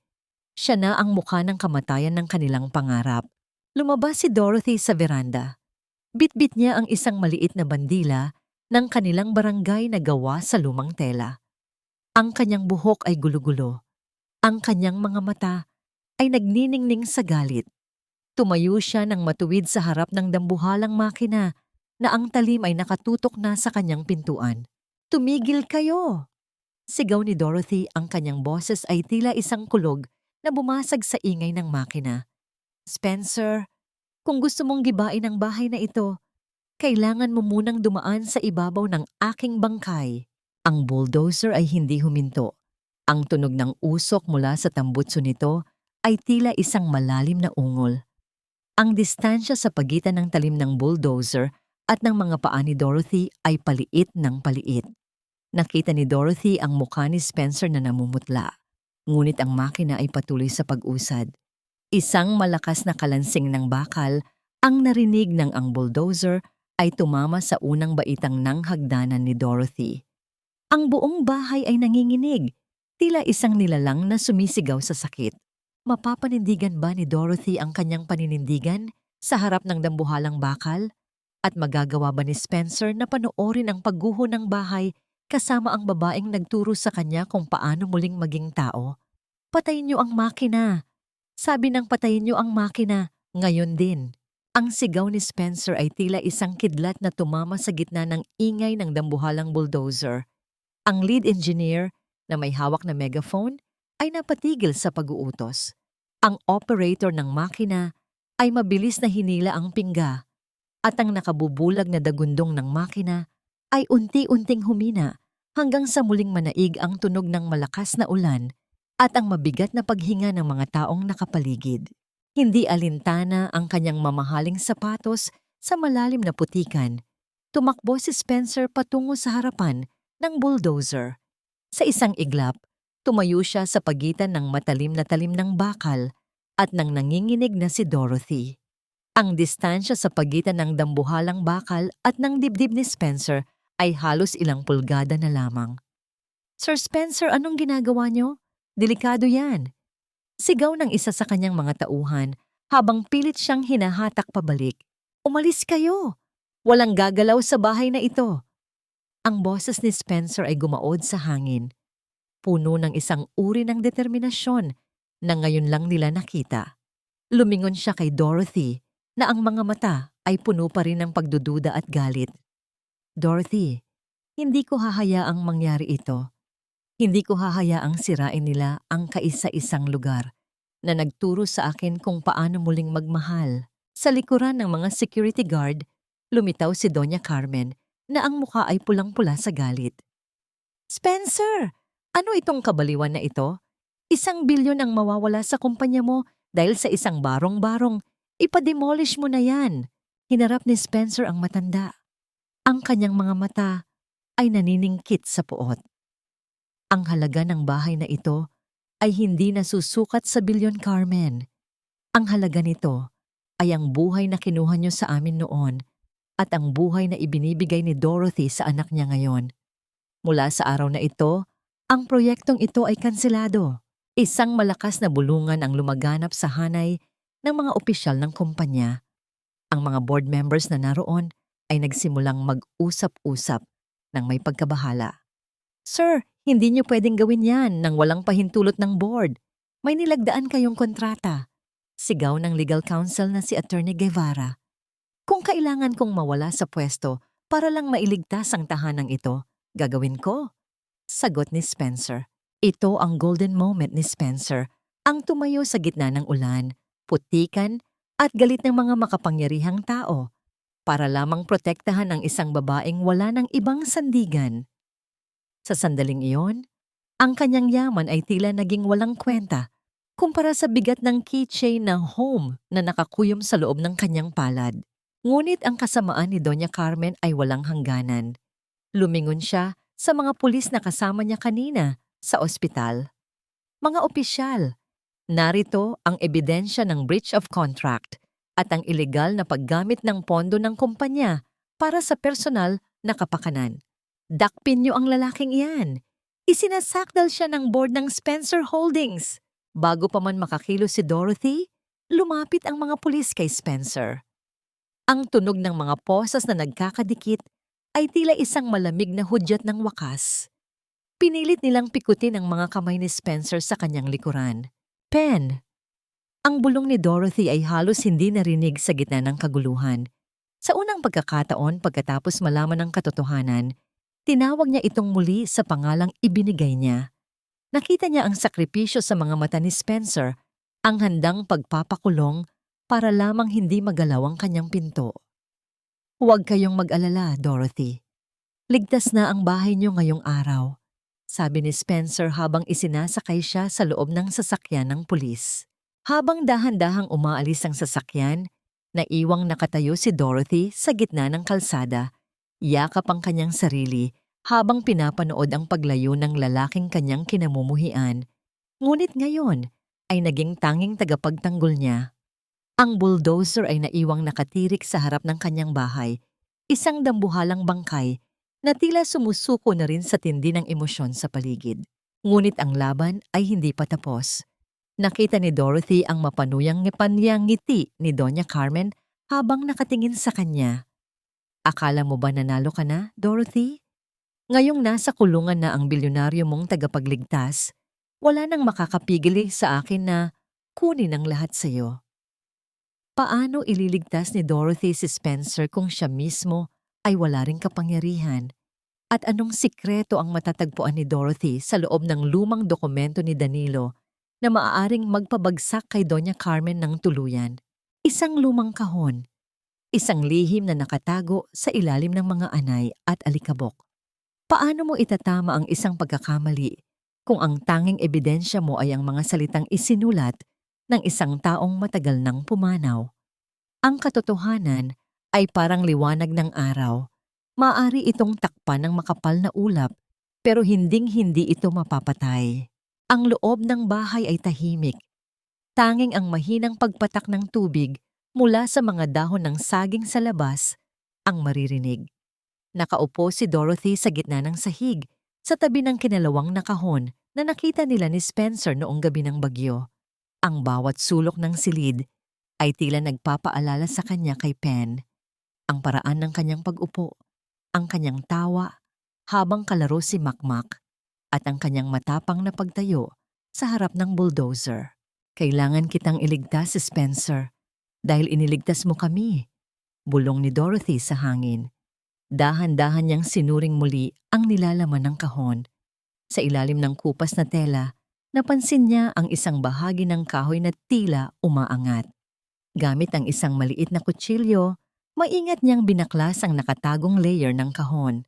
Siya na ang mukha ng kamatayan ng kanilang pangarap. Lumabas si Dorothy sa veranda. Bitbit niya ang isang maliit na bandila ng kanilang barangay na gawa sa lumang tela. Ang kanyang buhok ay gulo-gulo. Ang kanyang mga mata ay nagniningning sa galit. Tumayo siya ng matuwid sa harap ng dambuhalang makina na ang talim ay nakatutok na sa kanyang pintuan. "Tumigil kayo!" Sigaw ni Dorothy, ang kanyang boses ay tila isang kulog na bumasag sa ingay ng makina. "Spencer, kung gusto mong gibain ang bahay na ito, kailangan mo munang dumaan sa ibabaw ng aking bangkay." Ang bulldozer ay hindi huminto. Ang tunog ng usok mula sa tambutso nito ay tila isang malalim na ungol. Ang distansya sa pagitan ng talim ng bulldozer at ng mga paa ni Dorothy ay paliit ng paliit. Nakita ni Dorothy ang mukha ni Spencer na namumutla. Ngunit ang makina ay patuloy sa pag-usad. Isang malakas na kalansing ng bakal ang narinig ng ang bulldozer ay tumama sa unang baitang ng hagdanan ni Dorothy. Ang buong bahay ay nanginginig, tila isang nilalang na sumisigaw sa sakit. Mapapanindigan ba ni Dorothy ang kanyang paninindigan sa harap ng dambuhalang bakal? At magagawa ba ni Spencer na panoorin ang pagguho ng bahay kasama ang babaeng nagturo sa kanya kung paano muling maging tao? Patayin niyo ang makina! Sabi ng patayin niyo ang makina, ngayon din. Ang sigaw ni Spencer ay tila isang kidlat na tumama sa gitna ng ingay ng dambuhalang bulldozer. Ang lead engineer na may hawak na megaphone ay napatigil sa pag-uutos. Ang operator ng makina ay mabilis na hinila ang pingga at ang nakabubulag na dagundong ng makina ay unti-unting humina hanggang sa muling manaig ang tunog ng malakas na ulan at ang mabigat na paghinga ng mga taong nakapaligid. Hindi alintana ang kanyang mamahaling sapatos sa malalim na putikan. Tumakbo si Spencer patungo sa harapan ng bulldozer. Sa isang iglap, tumayo siya sa pagitan ng matalim na talim ng bakal at ng nanginginig na si Dorothy. Ang distansya sa pagitan ng dambuhalang bakal at ng dibdib ni Spencer ay halos ilang pulgada na lamang. Sir Spencer, anong ginagawa niyo? Delikado yan. Sigaw ng isa sa kanyang mga tauhan habang pilit siyang hinahatak pabalik. Umalis kayo! Walang gagalaw sa bahay na ito. Ang boses ni Spencer ay gumaod sa hangin. Puno ng isang uri ng determinasyon na ngayon lang nila nakita. Lumingon siya kay Dorothy na ang mga mata ay puno pa rin ng pagdududa at galit. Dorothy, hindi ko hahayaang mangyari ito. Hindi ko hahayaang sirain nila ang kaisa-isang lugar na nagturo sa akin kung paano muling magmahal. Sa likuran ng mga security guard, lumitaw si Doña Carmen na ang mukha ay pulang-pula sa galit. Spencer! Ano itong kabaliwan na ito? 1 bilyon ang mawawala sa kumpanya mo dahil sa isang barong-barong. Ipademolish mo na yan. Hinarap ni Spencer ang matanda. Ang kanyang mga mata ay naniningkit sa puot. Ang halaga ng bahay na ito ay hindi nasusukat sa bilyon, Carmen. Ang halaga nito ay ang buhay na kinuha niyo sa amin noon at ang buhay na ibinibigay ni Dorothy sa anak niya ngayon. Mula sa araw na ito, ang proyektong ito ay kanselado. Isang malakas na bulungan ang lumaganap sa hanay ng mga opisyal ng kumpanya. Ang mga board members na naroon ay nagsimulang mag-usap-usap ng may pagkabahala. Sir, hindi niyo pwedeng gawin yan nang walang pahintulot ng board. May nilagdaan kayong kontrata. Sigaw ng legal counsel na si Attorney Guevara. Kung kailangan kong mawala sa pwesto para lang mailigtas ang tahanang ito, gagawin ko. Sagot ni Spencer. Ito ang golden moment ni Spencer, ang tumayo sa gitna ng ulan, putikan at galit ng mga makapangyarihang tao para lamang protektahan ang isang babaeng wala ng ibang sandigan. Sa sandaling iyon, ang kanyang yaman ay tila naging walang kwenta kumpara sa bigat ng keychain ng home na nakakuyom sa loob ng kanyang palad. Ngunit ang kasamaan ni Doña Carmen ay walang hangganan. Lumingon siya sa mga pulis na kasama niya kanina sa ospital. Mga opisyal, narito ang ebidensya ng breach of contract at ang ilegal na paggamit ng pondo ng kumpanya para sa personal na kapakanan. Dakpin niyo ang lalaking iyan. Isinasakdal siya ng board ng Spencer Holdings. Bago pa man makakilo si Dorothy, lumapit ang mga pulis kay Spencer. Ang tunog ng mga posas na nagkakadikit ay tila isang malamig na hudyat ng wakas. Pinilit nilang pikutin ang mga kamay ni Spencer sa kanyang likuran. Pen! Ang bulong ni Dorothy ay halos hindi narinig sa gitna ng kaguluhan. Sa unang pagkakataon pagkatapos malaman ng katotohanan, tinawag niya itong muli sa pangalang ibinigay niya. Nakita niya ang sakripisyo sa mga mata ni Spencer, ang handang pagpapakulong para lamang hindi magalaw ang kanyang pinto. Huwag kayong mag-alala, Dorothy. Ligtas na ang bahay niyo ngayong araw, sabi ni Spencer habang isinasakay siya sa loob ng sasakyan ng pulis. Habang dahan-dahang umaalis ang sasakyan, naiwang nakatayo si Dorothy sa gitna ng kalsada. Yakap ang kanyang sarili habang pinapanood ang paglayo ng lalaking kanyang kinamumuhian. Ngunit ngayon ay naging tanging tagapagtanggol niya. Ang bulldozer ay naiwang nakatirik sa harap ng kanyang bahay, isang dambuhalang bangkay na tila sumusuko na rin sa tindi ng emosyon sa paligid. Ngunit ang laban ay hindi pa tapos. Nakita ni Dorothy ang mapanuyang ngiti ni Doña Carmen habang nakatingin sa kanya. Akala mo ba nanalo ka na, Dorothy? Ngayong nasa kulungan na ang bilyonaryo mong tagapagligtas, wala nang makakapigil sa akin na kunin ang lahat sa iyo. Paano ililigtas ni Dorothy si Spencer kung siya mismo ay wala ring kapangyarihan? At anong sikreto ang matatagpuan ni Dorothy sa loob ng lumang dokumento ni Danilo na maaaring magpabagsak kay Doña Carmen ng tuluyan? Isang lumang kahon, isang lihim na nakatago sa ilalim ng mga anay at alikabok. Paano mo itatama ang isang pagkakamali kung ang tanging ebidensya mo ay ang mga salitang isinulat ng isang taong matagal nang pumanaw? Ang katotohanan ay parang liwanag ng araw. Maaari itong takpan ng makapal na ulap, pero hinding-hindi ito mapapatay. Ang loob ng bahay ay tahimik. Tanging ang mahinang pagpatak ng tubig mula sa mga dahon ng saging sa labas ang maririnig. Nakaupo si Dorothy sa gitna ng sahig, sa tabi ng kinalawang na kahon na nakita nila ni Spencer noong gabi ng bagyo. Ang bawat sulok ng silid ay tila nagpapaalala sa kanya kay Pen. Ang paraan ng kanyang pag-upo, ang kanyang tawa habang kalaro si Makmak, at ang kanyang matapang na pagtayo sa harap ng bulldozer. Kailangan kitang iligtas, si Spencer, dahil iniligtas mo kami, bulong ni Dorothy sa hangin. Dahan-dahan niyang sinuring muli ang nilalaman ng kahon. Sa ilalim ng kupas na tela, napansin niya ang isang bahagi ng kahoy na tila umaangat. Gamit ang isang maliit na kutsilyo, maingat niyang binaklas ang nakatagong layer ng kahon.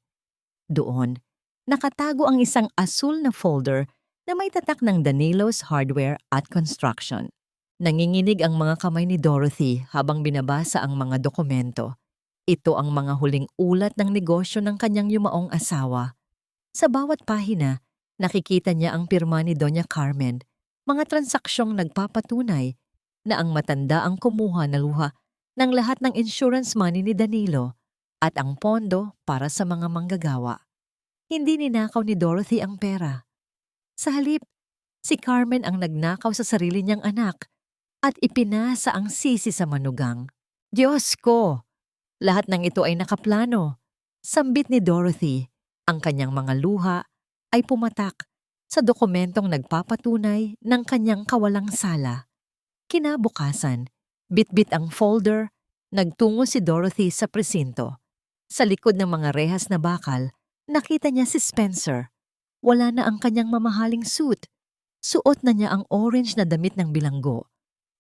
Doon, nakatago ang isang asul na folder na may tatak ng Danilo's Hardware at Construction. Nanginginig ang mga kamay ni Dorothy habang binabasa ang mga dokumento. Ito ang mga huling ulat ng negosyo ng kanyang yumaong asawa. Sa bawat pahina, nakikita niya ang pirma ni Doña Carmen, mga transaksyong nagpapatunay na ang matanda ang kumuha na luha ng lahat ng insurance money ni Danilo at ang pondo para sa mga manggagawa. Hindi ninakaw ni Dorothy ang pera. Sa halip, si Carmen ang nagnakaw sa sarili niyang anak at ipinasa ang sisi sa manugang. Diyos ko! Lahat ng ito ay nakaplano. Sambit ni Dorothy, ang kanyang mga luha ay pumatak sa dokumentong nagpapatunay ng kanyang kawalang sala. Kinabukasan, bitbit ang folder, nagtungo si Dorothy sa presinto. Sa likod ng mga rehas na bakal, nakita niya si Spencer. Wala na ang kanyang mamahaling suit. Suot na niya ang orange na damit ng bilanggo.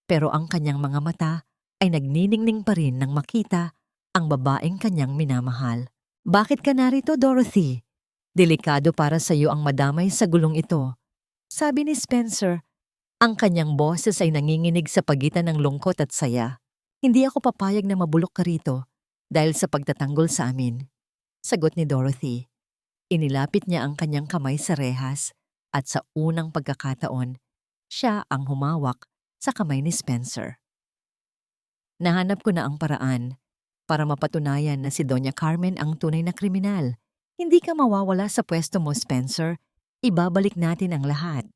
Pero ang kanyang mga mata ay nagniningning pa rin nang makita ang babaeng kanyang minamahal. Bakit ka narito, Dorothy? Delikado para sa iyo ang madamay sa gulong ito. Sabi ni Spencer. Ang kanyang boses ay nanginginig sa pagitan ng lungkot at saya. Hindi ako papayag na mabulok ka rito dahil sa pagtatanggol sa amin. Sagot ni Dorothy. Inilapit niya ang kanyang kamay sa rehas at sa unang pagkakataon, siya ang humawak sa kamay ni Spencer. Nahanap ko na ang paraan para mapatunayan na si Doña Carmen ang tunay na kriminal. Hindi ka mawawala sa pwesto mo, Spencer. Ibabalik natin ang lahat.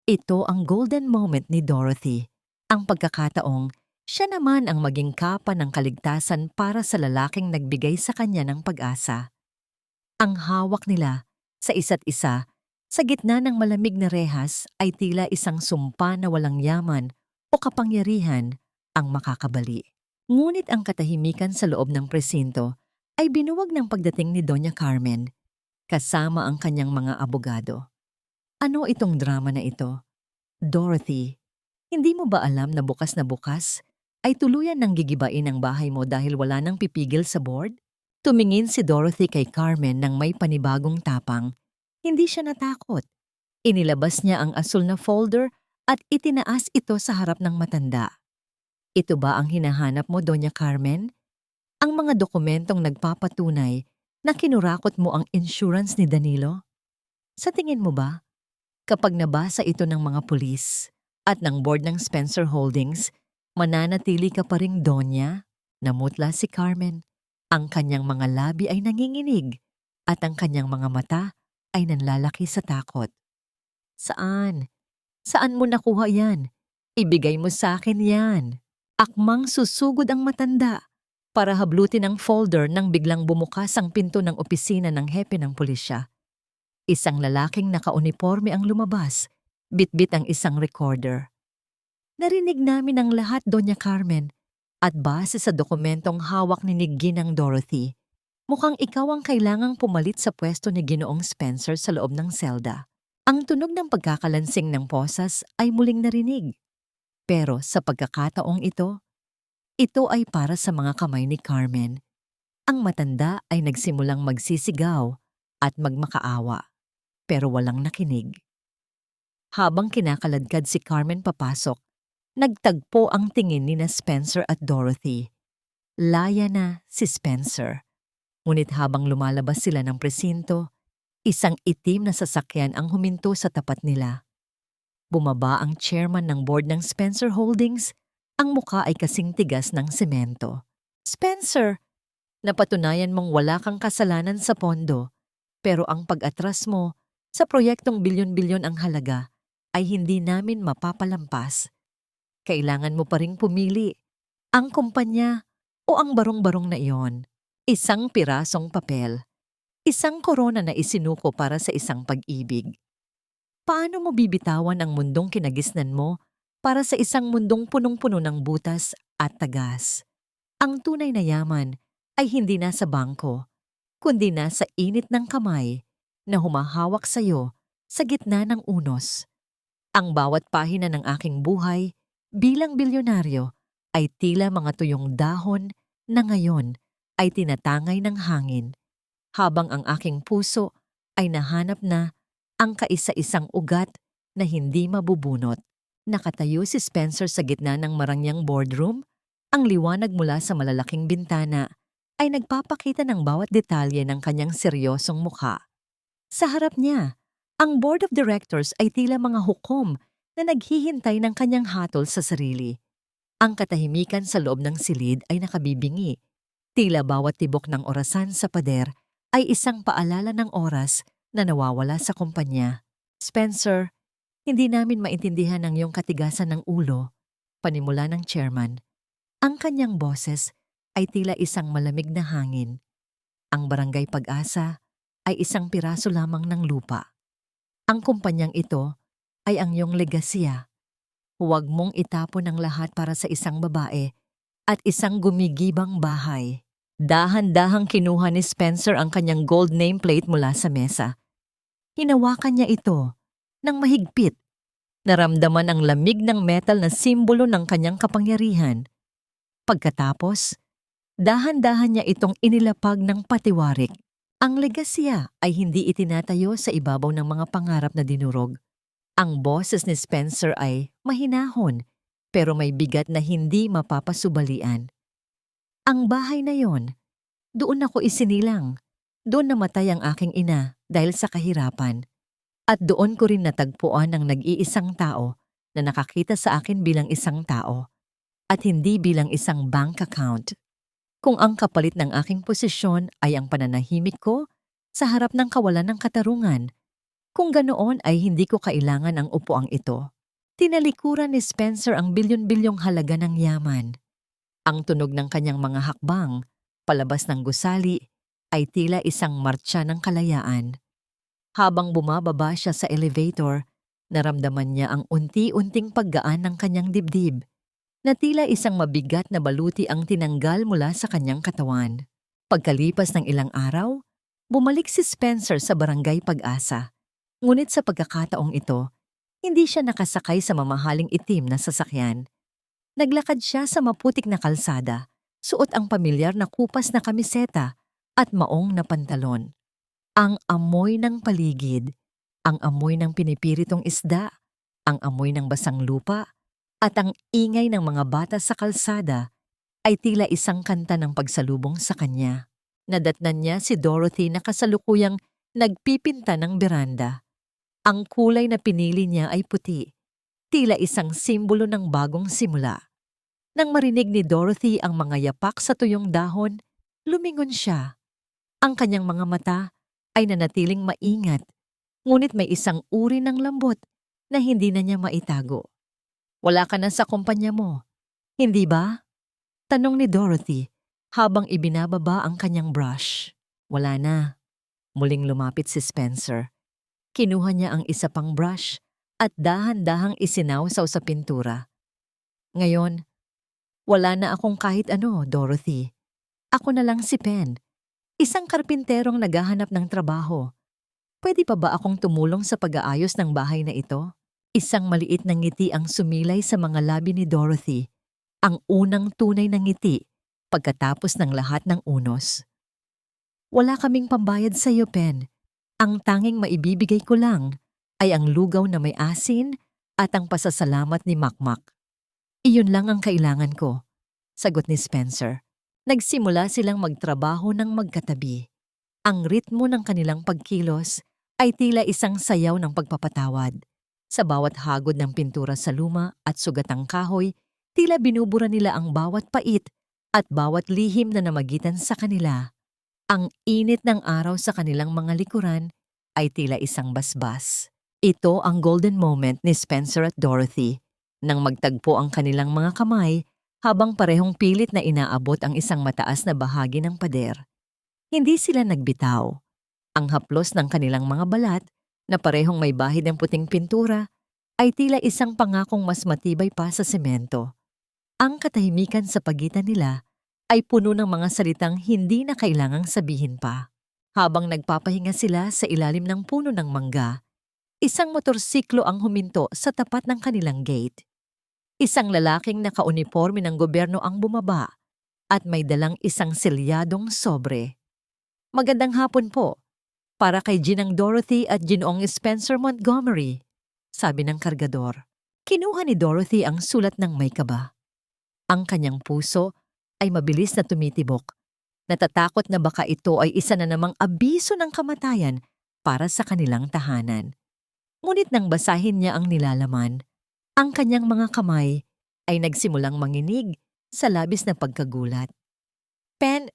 Ito ang golden moment ni Dorothy. Ang pagkakataong siya naman ang maging kapa ng kaligtasan para sa lalaking nagbigay sa kanya ng pag-asa. Ang hawak nila sa isa't isa sa gitna ng malamig na rehas ay tila isang sumpa na walang yaman o kapangyarihan ang makakabali. Ngunit ang katahimikan sa loob ng presinto ay binuwag ng pagdating ni Doña Carmen kasama ang kanyang mga abogado. Ano itong drama na ito? Dorothy, hindi mo ba alam na bukas ay tuluyan ng gigibain ang bahay mo dahil wala nang pipigil sa board? Tumingin si Dorothy kay Carmen ng may panibagong tapang. Hindi siya natakot. Inilabas niya ang asul na folder at itinaas ito sa harap ng matanda. Ito ba ang hinahanap mo, Doña Carmen? Ang mga dokumentong nagpapatunay na kinurakot mo ang insurance ni Danilo? Sa tingin mo ba, kapag nabasa ito ng mga pulis at ng board ng Spencer Holdings, mananatili ka pa ring Donya? Namutla si Carmen. Ang kanyang mga labi ay nanginginig at ang kanyang mga mata ay nanlalaki sa takot. Saan? Saan mo nakuha yan? Ibigay mo sa akin yan. Akmang susugod ang matanda para hablutin ang folder nang biglang bumukas ang pinto ng opisina ng hepe ng pulisya. Isang lalaking nakauniporme ang lumabas, bitbit ang isang recorder. Narinig namin ang lahat, Doña Carmen, at base sa dokumentong hawak ni Ginang Dorothy, mukhang ikaw ang kailangang pumalit sa pwesto ni Ginoong Spencer sa loob ng selda. Ang tunog ng pagkakalansing ng posas ay muling narinig. Pero sa pagkakataong ito ay para sa mga kamay ni Carmen. Ang matanda ay nagsimulang magsisigaw at magmakaawa, pero walang nakinig. Habang kinakaladkad si Carmen papasok, nagtagpo ang tingin ni Spencer at Dorothy. Laya na si Spencer. Ngunit habang lumalabas sila ng presinto, isang itim na sasakyan ang huminto sa tapat nila. Bumaba ang chairman ng board ng Spencer Holdings. Ang muka ay kasing tigas ng semento. Spencer, napatunayan mong wala kang kasalanan sa pondo, pero ang pag-atras mo sa proyektong bilyon-bilyon ang halaga ay hindi namin mapapalampas. Kailangan mo pa ring pumili, ang kumpanya o ang barong-barong na iyon. Isang pirasong papel, isang korona na isinuko para sa isang pag-ibig. Paano mo bibitawan ang mundong kinagisnan mo para sa isang mundong punong-puno ng butas at tagas? Ang tunay na yaman ay hindi nasa bangko, kundi nasa init ng kamay na humahawak sa iyo sa gitna ng unos. Ang bawat pahina ng aking buhay bilang bilyonaryo ay tila mga tuyong dahon na ngayon ay tinatangay ng hangin, habang ang aking puso ay nahanap na ang kaisa-isang ugat na hindi mabubunot. Nakatayo si Spencer sa gitna ng marangyang boardroom. Ang liwanag mula sa malalaking bintana ay nagpapakita ng bawat detalye ng kanyang seryosong mukha. Sa harap niya, ang board of directors ay tila mga hukom na naghihintay ng kanyang hatol sa sarili. Ang katahimikan sa loob ng silid ay nakabibingi. Tila bawat tibok ng orasan sa pader ay isang paalala ng oras na nawawala sa kumpanya. Spencer, hindi namin maintindihan ang iyong katigasan ng ulo, panimula ng chairman. Ang kanyang boses ay tila isang malamig na hangin. Ang Barangay Pag-asa ay isang piraso lamang ng lupa. Ang kumpanyang ito ay ang iyong legasya. Huwag mong itapon ang lahat para sa isang babae at isang gumigibang bahay. Dahan-dahang kinuha ni Spencer ang kanyang gold nameplate mula sa mesa. Hinawakan niya ito ng mahigpit. Naramdaman ang lamig ng metal na simbolo ng kanyang kapangyarihan. Pagkatapos, dahan-dahan niya itong inilapag ng patiwarik. Ang legasya ay hindi itinatayo sa ibabaw ng mga pangarap na dinurog. Ang boses ni Spencer ay mahinahon, pero may bigat na hindi mapapasubalian. Ang bahay na yon, doon ako isinilang. Doon namatay ang aking ina dahil sa kahirapan. At doon ko rin natagpuan ang nag-iisang tao na nakakita sa akin bilang isang tao at hindi bilang isang bank account. Kung ang kapalit ng aking posisyon ay ang pananahimik ko sa harap ng kawalan ng katarungan, kung ganoon ay hindi ko kailangan ang upuang ito. Tinalikuran ni Spencer ang bilyon-bilyong halaga ng yaman. Ang tunog ng kanyang mga hakbang, palabas ng gusali, ay tila isang martsa ng kalayaan. Habang bumababa siya sa elevator, naramdaman niya ang unti-unting paggaan ng kanyang dibdib, na tila isang mabigat na baluti ang tinanggal mula sa kanyang katawan. Pagkalipas ng ilang araw, bumalik si Spencer sa Barangay Pag-asa. Ngunit sa pagkakataong ito, hindi siya nakasakay sa mamahaling itim na sasakyan. Naglakad siya sa maputik na kalsada, suot ang pamilyar na kupas na kamiseta at maong na pantalon. Ang amoy ng paligid, ang amoy ng pinipiritong isda, ang amoy ng basang lupa, at ang ingay ng mga bata sa kalsada ay tila isang kanta ng pagsalubong sa kanya. Nadatnan niya si Dorothy na kasalukuyang nagpipinta ng beranda. Ang kulay na pinili niya ay puti, tila isang simbolo ng bagong simula. Nang marinig ni Dorothy ang mga yapak sa tuyong dahon, lumingon siya. Ang kanyang mga mata ay nanatiling maingat, ngunit may isang uri ng lambot na hindi na niya maitago. "Wala ka na sa kumpanya mo, hindi ba?" tanong ni Dorothy habang ibinababa ang kanyang brush. "Wala na." Muling lumapit si Spencer. Kinuha niya ang isa pang brush at dahan-dahang isinawsaw sa pintura. "Ngayon, wala na akong kahit ano, Dorothy. Ako na lang si Pen, isang karpinterong naghahanap ng trabaho. Pwede pa ba akong tumulong sa pag-aayos ng bahay na ito?" Isang maliit na ngiti ang sumilay sa mga labi ni Dorothy, ang unang tunay na ngiti pagkatapos ng lahat ng unos. "Wala kaming pambayad sa iyo, Pen. Ang tanging maibibigay ko lang ay ang lugaw na may asin at ang pasasalamat ni Makmak. Iyon lang ang kailangan ko," sagot ni Spencer. Nagsimula silang magtrabaho ng magkatabi. Ang ritmo ng kanilang pagkilos ay tila isang sayaw ng pagpapatawad. Sa bawat hagod ng pintura sa luma at sugatang kahoy, tila binubura nila ang bawat pait at bawat lihim na namagitan sa kanila. Ang init ng araw sa kanilang mga likuran ay tila isang basbas. Ito ang golden moment ni Spencer at Dorothy, nang magtagpo ang kanilang mga kamay habang parehong pilit na inaabot ang isang mataas na bahagi ng pader. Hindi sila nagbitaw. Ang haplos ng kanilang mga balat, na parehong may bahid ng puting pintura, ay tila isang pangakong mas matibay pa sa semento. Ang katahimikan sa pagitan nila ay puno ng mga salitang hindi na kailangang sabihin pa. Habang nagpapahinga sila sa ilalim ng puno ng mangga, isang motorsiklo ang huminto sa tapat ng kanilang gate. Isang lalaking nakauniforme ng gobyerno ang bumaba at may dalang isang selyadong sobre. "Magandang hapon po. Para kay Ginang Dorothy at Ginoong Spencer Montgomery," sabi ng kargador. Kinuha ni Dorothy ang sulat ng may kaba. Ang kanyang puso ay mabilis na tumitibok. Natatakot na baka ito ay isa na namang abiso ng kamatayan para sa kanilang tahanan. Ngunit nang basahin niya ang nilalaman, ang kanyang mga kamay ay nagsimulang manginig sa labis na pagkagulat. "Pen,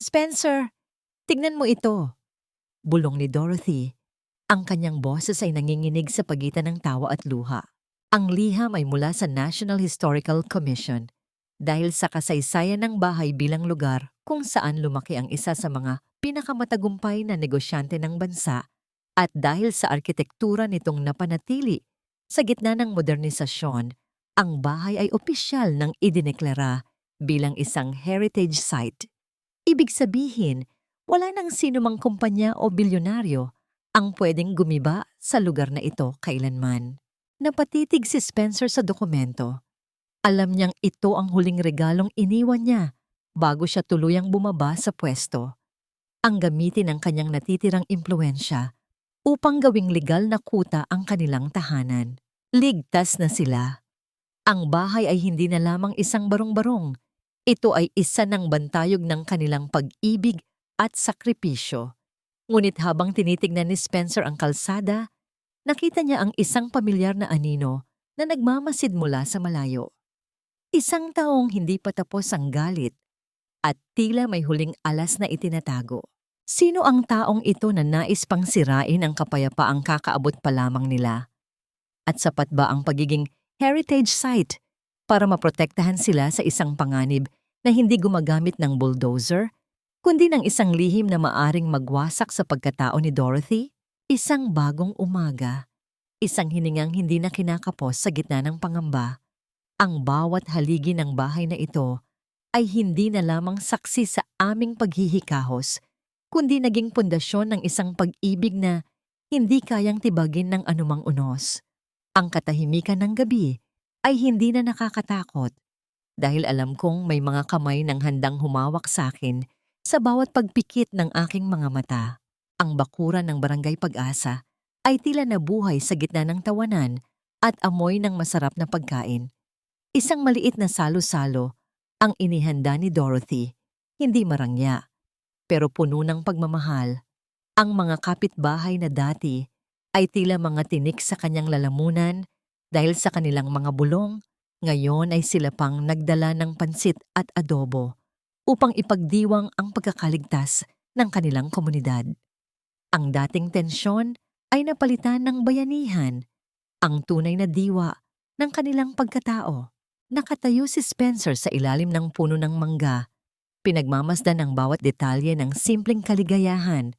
Spencer, tignan mo ito," bulong ni Dorothy. Ang kanyang boses ay nanginginig sa pagitan ng tawa at luha. Ang liham ay mula sa National Historical Commission dahil sa kasaysayan ng bahay bilang lugar kung saan lumaki ang isa sa mga pinakamatagumpay na negosyante ng bansa at dahil sa arkitektura nitong napanatili sa gitna ng modernisasyon, ang bahay ay opisyal ng idineklara bilang isang heritage site. Ibig sabihin, wala nang sinumang kumpanya o bilyonaryo ang pwedeng gumiba sa lugar na ito kailanman. Napatitig si Spencer sa dokumento. Alam niyang ito ang huling regalong iniwan niya bago siya tuluyang bumaba sa pwesto. Ang gamitin ng kanyang natitirang impluensya upang gawing legal na kuta ang kanilang tahanan. Ligtas na sila. Ang bahay ay hindi na lamang isang barong-barong. Ito ay isa ng bantayog ng kanilang pag-ibig at sakripisyo. Ngunit habang tinitignan ni Spencer ang kalsada, nakita niya ang isang pamilyar na anino na nagmamasid mula sa malayo. Isang taong hindi pa tapos ang galit at tila may huling alas na itinatago. Sino ang taong ito na nais pang sirain ang kapayapaang kakaabot pa lamang nila? At sapat ba ang pagiging heritage site para maprotektahan sila sa isang panganib na hindi gumagamit ng bulldozer, kundi ng isang lihim na maaring magwasak sa pagkatao ni Dorothy? Isang bagong umaga, isang hiningang hindi na kinakapos sa gitna ng pangamba. Ang bawat haligi ng bahay na ito ay hindi na lamang saksi sa aming paghihikahos, kundi naging pundasyon ng isang pag-ibig na hindi kayang tibagin ng anumang unos. Ang katahimikan ng gabi ay hindi na nakakatakot dahil alam kong may mga kamay nang handang humawak sa akin sa bawat pagpikit ng aking mga mata. Ang bakuran ng Barangay Pag-asa ay tila nabuhay sa gitna ng tawanan at amoy ng masarap na pagkain. Isang maliit na salo-salo ang inihanda ni Dorothy, hindi marangya. pero puno ng pagmamahal. Ang mga kapitbahay na dati ay tila mga tinik sa kanyang lalamunan dahil sa kanilang mga bulong. Ngayon ay sila pang nagdala ng pansit at adobo upang ipagdiwang ang pagkakaligtas ng kanilang komunidad. Ang dating tensyon ay napalitan ng bayanihan, ang tunay na diwa ng kanilang pagkatao. Nakatayo si Spencer sa ilalim ng puno ng mangga, pinagmamasdan ang bawat detalye ng simpleng kaligayahan.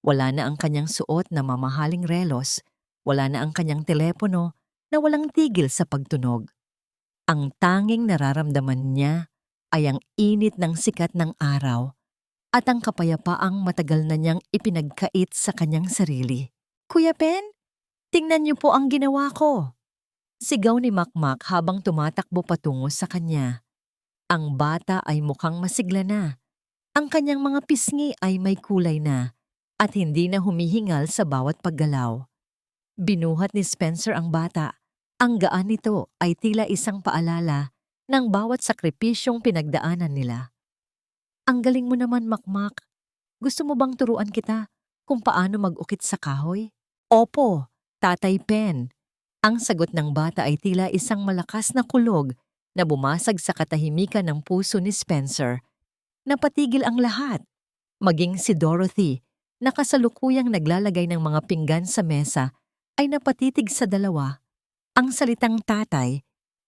Wala na ang kanyang suot na mamahaling relos, wala na ang kanyang telepono na walang tigil sa pagtunog. Ang tanging nararamdaman niya ay ang init ng sikat ng araw at ang kapayapaang matagal na niyang ipinagkait sa kanyang sarili. Kuya Ben, tingnan niyo po ang ginawa ko! Sigaw ni Makmak habang tumatakbo patungo sa kanya. Ang bata ay mukhang masigla na. Ang kanyang mga pisngi ay may kulay na at hindi na humihingal sa bawat paggalaw. Binuhat ni Spencer ang bata. Ang gaan nito ay tila isang paalala ng bawat sakripisyong pinagdaanan nila. Ang galing mo naman, Makmak. Gusto mo bang turuan kita kung paano mag-ukit sa kahoy? Opo, Tatay Pen. Ang sagot ng bata ay tila isang malakas na kulog na bumasag sa katahimikan ng puso ni Spencer. Napatigil ang lahat, maging si Dorothy, na kasalukuyang naglalagay ng mga pinggan sa mesa, ay napatitig sa dalawa. Ang salitang tatay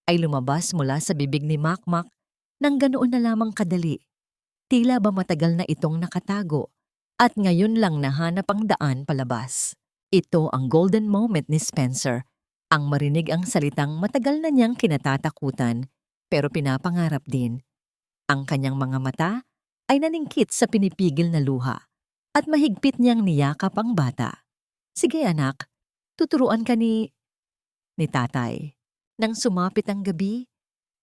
ay lumabas mula sa bibig ni Makmak nang ganoon na lamang kadali. Tila ba matagal na itong nakatago at ngayon lang nahanap ang daan palabas. Ito ang golden moment ni Spencer, ang marinig ang salitang matagal na niyang kinatatakutan pero pinapangarap din. Ang kanyang mga mata ay naningkit sa pinipigil na luha at mahigpit niyang niyakap ang bata. Sige anak, tuturuan ka ni tatay. Nang sumapit ang gabi,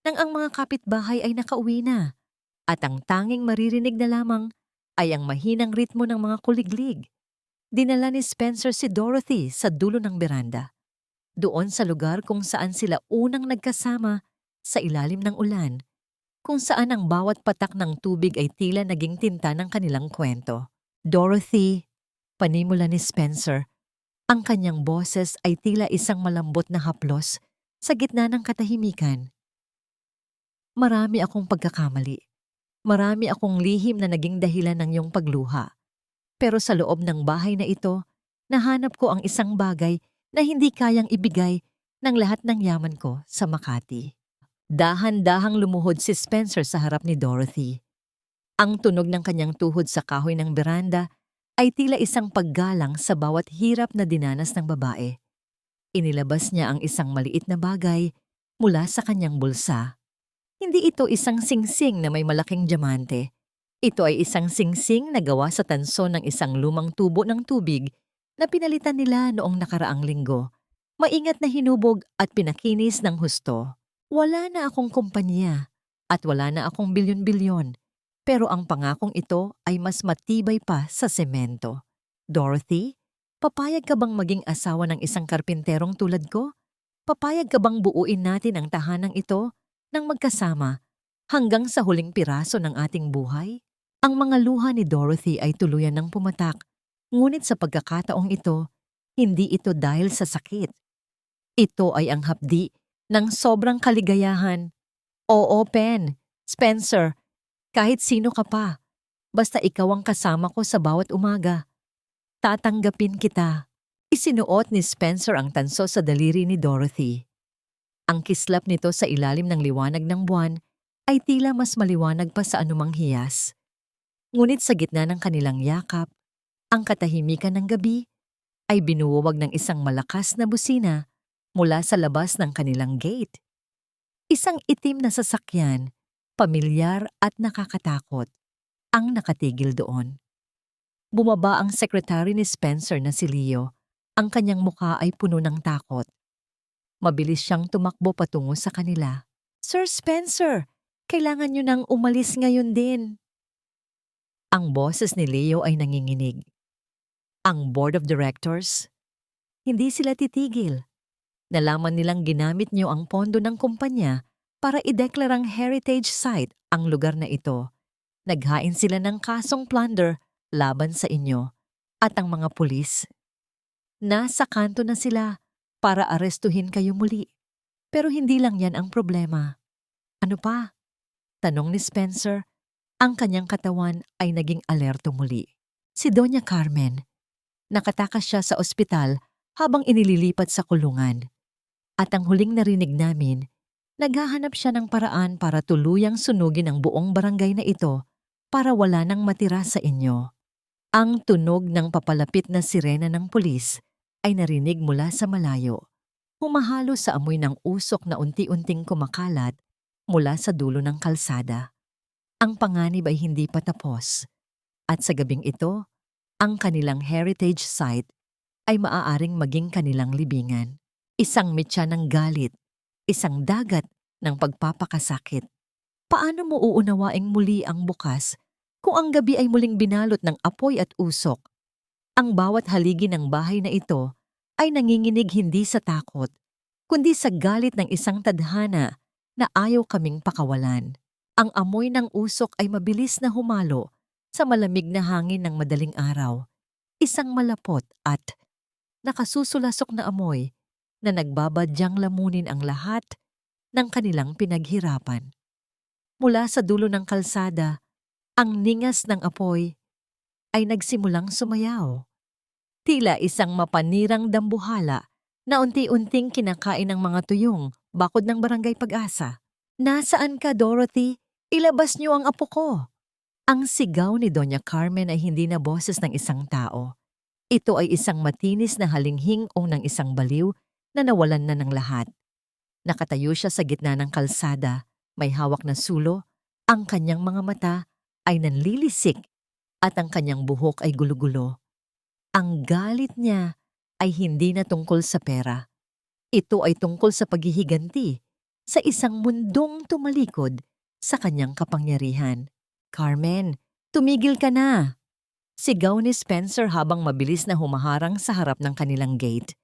nang ang mga kapitbahay ay nakauwi na, at ang tanging maririnig na lamang ay ang mahinang ritmo ng mga kuliglig. Dinala ni Spencer si Dorothy sa dulo ng beranda. Doon sa lugar kung saan sila unang nagkasama sa ilalim ng ulan, kung saan ang bawat patak ng tubig ay tila naging tinta ng kanilang kwento. Dorothy, panimula ni Spencer, ang kanyang boses ay tila isang malambot na haplos sa gitna ng katahimikan. Marami akong pagkakamali. Marami akong lihim na naging dahilan ng iyong pagluha. Pero sa loob ng bahay na ito, nahanap ko ang isang bagay na hindi kayang ibigay ng lahat ng yaman ko sa Makati. Dahan-dahang lumuhod si Spencer sa harap ni Dorothy. Ang tunog ng kanyang tuhod sa kahoy ng beranda ay tila isang paggalang sa bawat hirap na dinanas ng babae. Inilabas niya ang isang maliit na bagay mula sa kanyang bulsa. Hindi ito isang singsing na may malaking diamante. Ito ay isang singsing na gawa sa tanso ng isang lumang tubo ng tubig na pinalitan nila noong nakaraang linggo. Maingat na hinubog at pinakinis ng husto. Wala na akong kumpanya at wala na akong bilyon-bilyon. Pero ang pangakong ito ay mas matibay pa sa semento. Dorothy, papayag ka bang maging asawa ng isang karpinterong tulad ko? Papayag ka bang buuin natin ang tahanang ito nang magkasama hanggang sa huling piraso ng ating buhay? Ang mga luha ni Dorothy ay tuluyan ng pumatak, ngunit sa pagkakataong ito, hindi ito dahil sa sakit. Ito ay ang hapdi ng sobrang kaligayahan. Oo, Pen, Spencer, kahit sino ka pa, basta ikaw ang kasama ko sa bawat umaga. Tatanggapin kita. Isinuot ni Spencer ang tanso sa daliri ni Dorothy. Ang kislap nito sa ilalim ng liwanag ng buwan ay tila mas maliwanag pa sa anumang hiyas. Ngunit sa gitna ng kanilang yakap, ang katahimikan ng gabi ay binuwag ng isang malakas na busina mula sa labas ng kanilang gate. Isang itim na sasakyan, pamilyar at nakakatakot, ang nakatigil doon. Bumaba ang sekretary ni Spencer na si Leo. Ang kanyang mukha ay puno ng takot. Mabilis siyang tumakbo patungo sa kanila. Sir Spencer, kailangan niyo nang umalis ngayon din. Ang boses ni Leo ay nanginginig. Ang board of directors? Hindi sila titigil. Nalaman nilang ginamit niyo ang pondo ng kumpanya para ideklarang heritage site ang lugar na ito. Naghain sila ng kasong plunder laban sa inyo at ang mga pulis. Nasa kanto na sila para arestuhin kayo muli. Pero hindi lang yan ang problema. Ano pa? Tanong ni Spencer. Ang kanyang katawan ay naging alerto muli. Si Doña Carmen. Nakatakas siya sa ospital habang inililipat sa kulungan. At ang huling narinig namin, naghahanap siya ng paraan para tuluyang sunugin ang buong barangay na ito para wala nang matira sa inyo. Ang tunog ng papalapit na sirena ng pulis ay narinig mula sa malayo. Humahalo sa amoy ng usok na unti-unting kumakalat mula sa dulo ng kalsada. Ang panganib ay hindi pa tapos. At sa gabing ito, ang kanilang heritage site ay maaaring maging kanilang libingan. Isang mitya ng galit, isang dagat ng pagpapakasakit. Paano mo uunawaing muli ang bukas kung ang gabi ay muling binalot ng apoy at usok? Ang bawat haligi ng bahay na ito ay nanginginig hindi sa takot, kundi sa galit ng isang tadhana na ayaw kaming pakawalan. Ang amoy ng usok ay mabilis na humalo sa malamig na hangin ng madaling araw. Isang malapot at nakasusulasok na amoy na nagbabadyang lamunin ang lahat ng kanilang pinaghirapan. Mula sa dulo ng kalsada, ang ningas ng apoy ay nagsimulang sumayaw. Tila isang mapanirang dambuhala na unti-unting kinakain ng mga tuyong bakod ng Barangay Pag-asa. Nasaan ka, Dorothy? Ilabas niyo ang apo ko! Ang sigaw ni Doña Carmen ay hindi na boses ng isang tao. Ito ay isang matinis na halinghing o ng isang baliw na nawalan na ng lahat. Nakatayo siya sa gitna ng kalsada, may hawak na sulo, ang kanyang mga mata ay nanlilisik at ang kanyang buhok ay gulo-gulo. Ang galit niya ay hindi na tungkol sa pera. Ito ay tungkol sa paghihiganti sa isang mundong tumalikod sa kanyang kapangyarihan. Carmen, tumigil ka na! Sigaw ni Spencer habang mabilis na humaharang sa harap ng kanilang gate.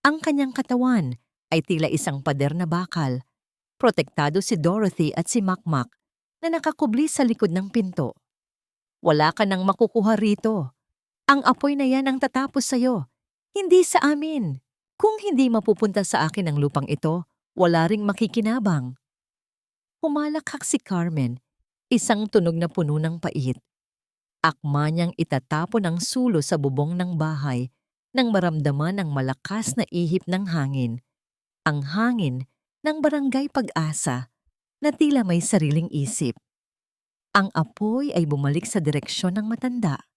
Ang kanyang katawan ay tila isang pader na bakal. Protektado si Dorothy at si Makmak na nakakubli sa likod ng pinto. Wala ka nang makukuha rito. Ang apoy na yan ang tatapos sa'yo, hindi sa amin. Kung hindi mapupunta sa akin ang lupang ito, wala ring makikinabang. Humalakhak si Carmen, isang tunog na puno ng pait. Akma niyang itatapon ang sulo sa bubong ng bahay nang maramdaman ang malakas na ihip ng hangin. Ang hangin ng Barangay Pag-asa na tila may sariling isip. Ang apoy ay bumalik sa direksyon ng matanda.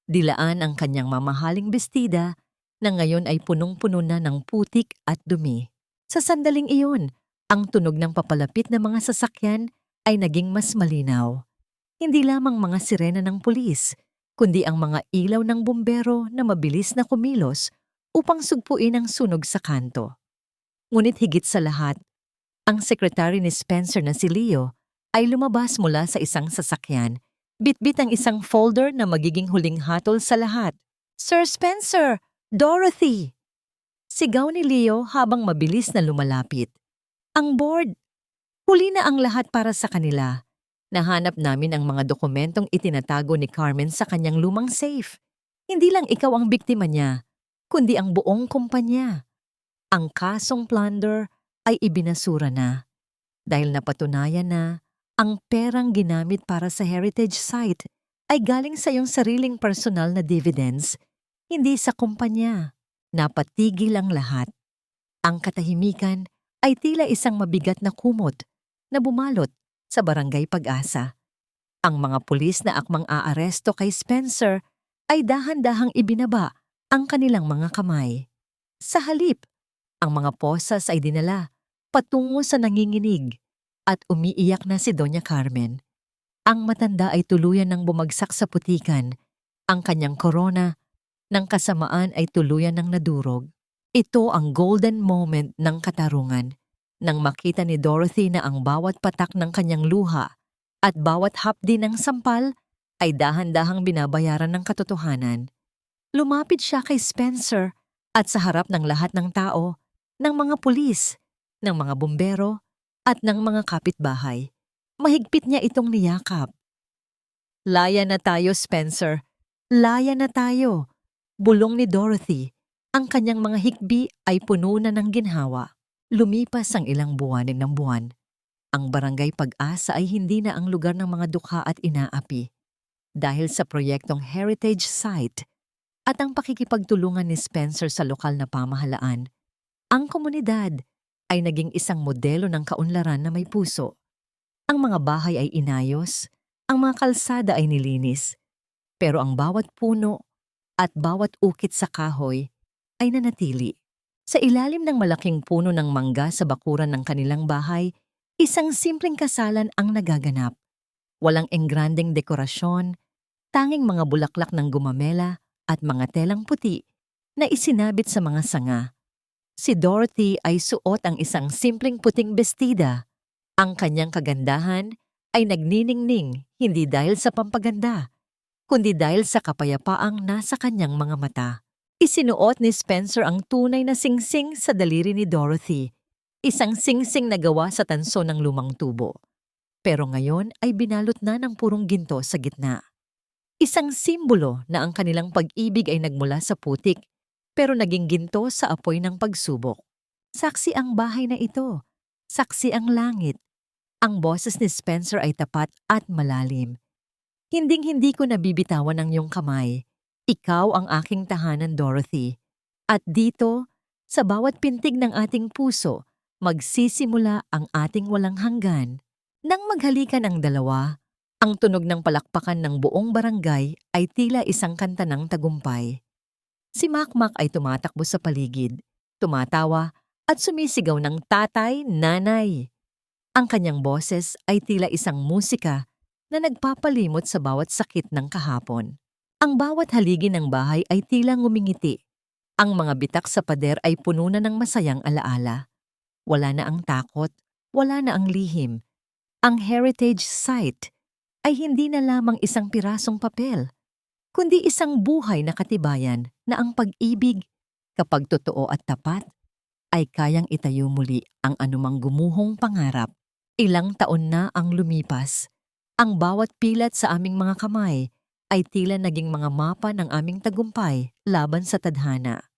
Dilaan ang kanyang mamahaling bestida na ngayon ay punong-puno na ng putik at dumi. Sa sandaling iyon, ang tunog ng papalapit na mga sasakyan ay naging mas malinaw. Hindi lamang mga sirena ng pulis, kundi ang mga ilaw ng bumbero na mabilis na kumilos upang sugpuin ang sunog sa kanto. Ngunit higit sa lahat, ang sekretary ni Spencer na si Leo ay lumabas mula sa isang sasakyan, bitbit ang isang folder na magiging huling hatol sa lahat. "Sir Spencer! Dorothy!" Sigaw ni Leo habang mabilis na lumalapit. "Ang board! Huli na ang lahat para sa kanila. Nahanap namin ang mga dokumentong itinatago ni Carmen sa kanyang lumang safe. Hindi lang ikaw ang biktima niya, kundi ang buong kumpanya. Ang kasong plunder ay ibinasura na dahil napatunayan na ang perang ginamit para sa heritage site ay galing sa iyong sariling personal na dividends, hindi sa kumpanya." Napatigil ang lahat. Ang katahimikan ay tila isang mabigat na kumot na bumalot sa Barangay Pag-asa. Ang mga pulis na akmang aaresto kay Spencer ay dahan-dahang ibinaba ang kanilang mga kamay. Sa halip, ang mga posas ay dinala patungo sa nanginginig at umiiyak na si Doña Carmen. Ang matanda ay tuluyan ng bumagsak sa putikan. Ang kanyang korona ng kasamaan ay tuluyan ng nadurog. Ito ang golden moment ng katarungan. Nang makita ni Dorothy na ang bawat patak ng kanyang luha at bawat hapdi ng sampal ay dahan-dahang binabayaran ng katotohanan. Lumapit siya kay Spencer at sa harap ng lahat ng tao, ng mga pulis, ng mga bumbero at ng mga kapitbahay. Mahigpit niya itong niyakap. Laya na tayo, Spencer. Laya na tayo. Bulong ni Dorothy. Ang kanyang mga hikbi ay puno na ng ginhawa. Lumipas ang ilang buwanin ng buwan. Ang Barangay Pag-asa ay hindi na ang lugar ng mga dukha at inaapi. Dahil sa proyektong heritage site at ang pakikipagtulungan ni Spencer sa lokal na pamahalaan, ang komunidad ay naging isang modelo ng kaunlaran na may puso. Ang mga bahay ay inayos, ang mga kalsada ay nilinis, pero ang bawat puno at bawat ukit sa kahoy ay nanatili. Sa ilalim ng malaking puno ng mangga sa bakuran ng kanilang bahay, isang simpleng kasalan ang nagaganap. Walang engrandeng dekorasyon, tanging mga bulaklak ng gumamela at mga telang puti na isinabit sa mga sanga. Si Dorothy ay suot ang isang simpleng puting bestida. Ang kanyang kagandahan ay nagniningning hindi dahil sa pampaganda, kundi dahil sa kapayapaang nasa kanyang mga mata. Isinuot ni Spencer ang tunay na singsing sa daliri ni Dorothy, isang singsing na gawa sa tanso ng lumang tubo. Pero ngayon ay binalot na ng purong ginto sa gitna. Isang simbolo na ang kanilang pag-ibig ay nagmula sa putik, pero naging ginto sa apoy ng pagsubok. Saksi ang bahay na ito. Saksi ang langit. Ang boses ni Spencer ay tapat at malalim. Hinding-hindi ko nabibitawan ang iyong kamay. Ikaw ang aking tahanan, Dorothy. At dito, sa bawat pintig ng ating puso, magsisimula ang ating walang hanggan. Nang maghalikan ang dalawa, ang tunog ng palakpakan ng buong barangay ay tila isang kanta ng tagumpay. Si Makmak ay tumatakbo sa paligid, tumatawa at sumisigaw ng tatay, nanay. Ang kanyang boses ay tila isang musika na nagpapalimot sa bawat sakit ng kahapon. Ang bawat haligi ng bahay ay tila ngumingiti. Ang mga bitak sa pader ay puno na ng masayang alaala. Wala na ang takot, wala na ang lihim. Ang heritage site ay hindi na lamang isang pirasong papel, kundi isang buhay na katibayan na ang pag-ibig, kapag totoo at tapat, ay kayang itayo muli ang anumang gumuhong pangarap. Ilang taon na ang lumipas. Ang bawat pilat sa aming mga kamay ay tila naging mga mapa ng aming tagumpay laban sa tadhana.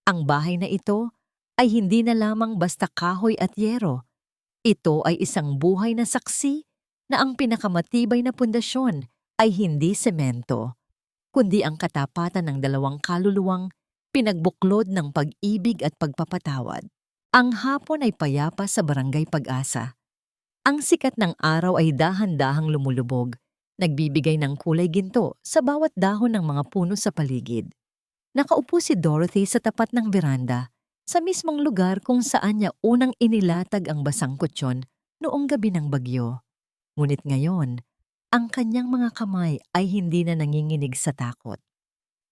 Ang bahay na ito ay hindi na lamang basta kahoy at yero. Ito ay isang buhay na saksi na ang pinakamatibay na pundasyon ay hindi semento, kundi ang katapatan ng dalawang kaluluwang pinagbuklod ng pag-ibig at pagpapatawad. Ang hapon ay payapa sa Barangay Pag-asa. Ang sikat ng araw ay dahan-dahang lumulubog, nagbibigay ng kulay ginto sa bawat dahon ng mga puno sa paligid. Nakaupo si Dorothy sa tapat ng beranda, sa mismong lugar kung saan niya unang inilatag ang basang kutsyon noong gabi ng bagyo. Ngunit ngayon, ang kanyang mga kamay ay hindi na nanginginig sa takot.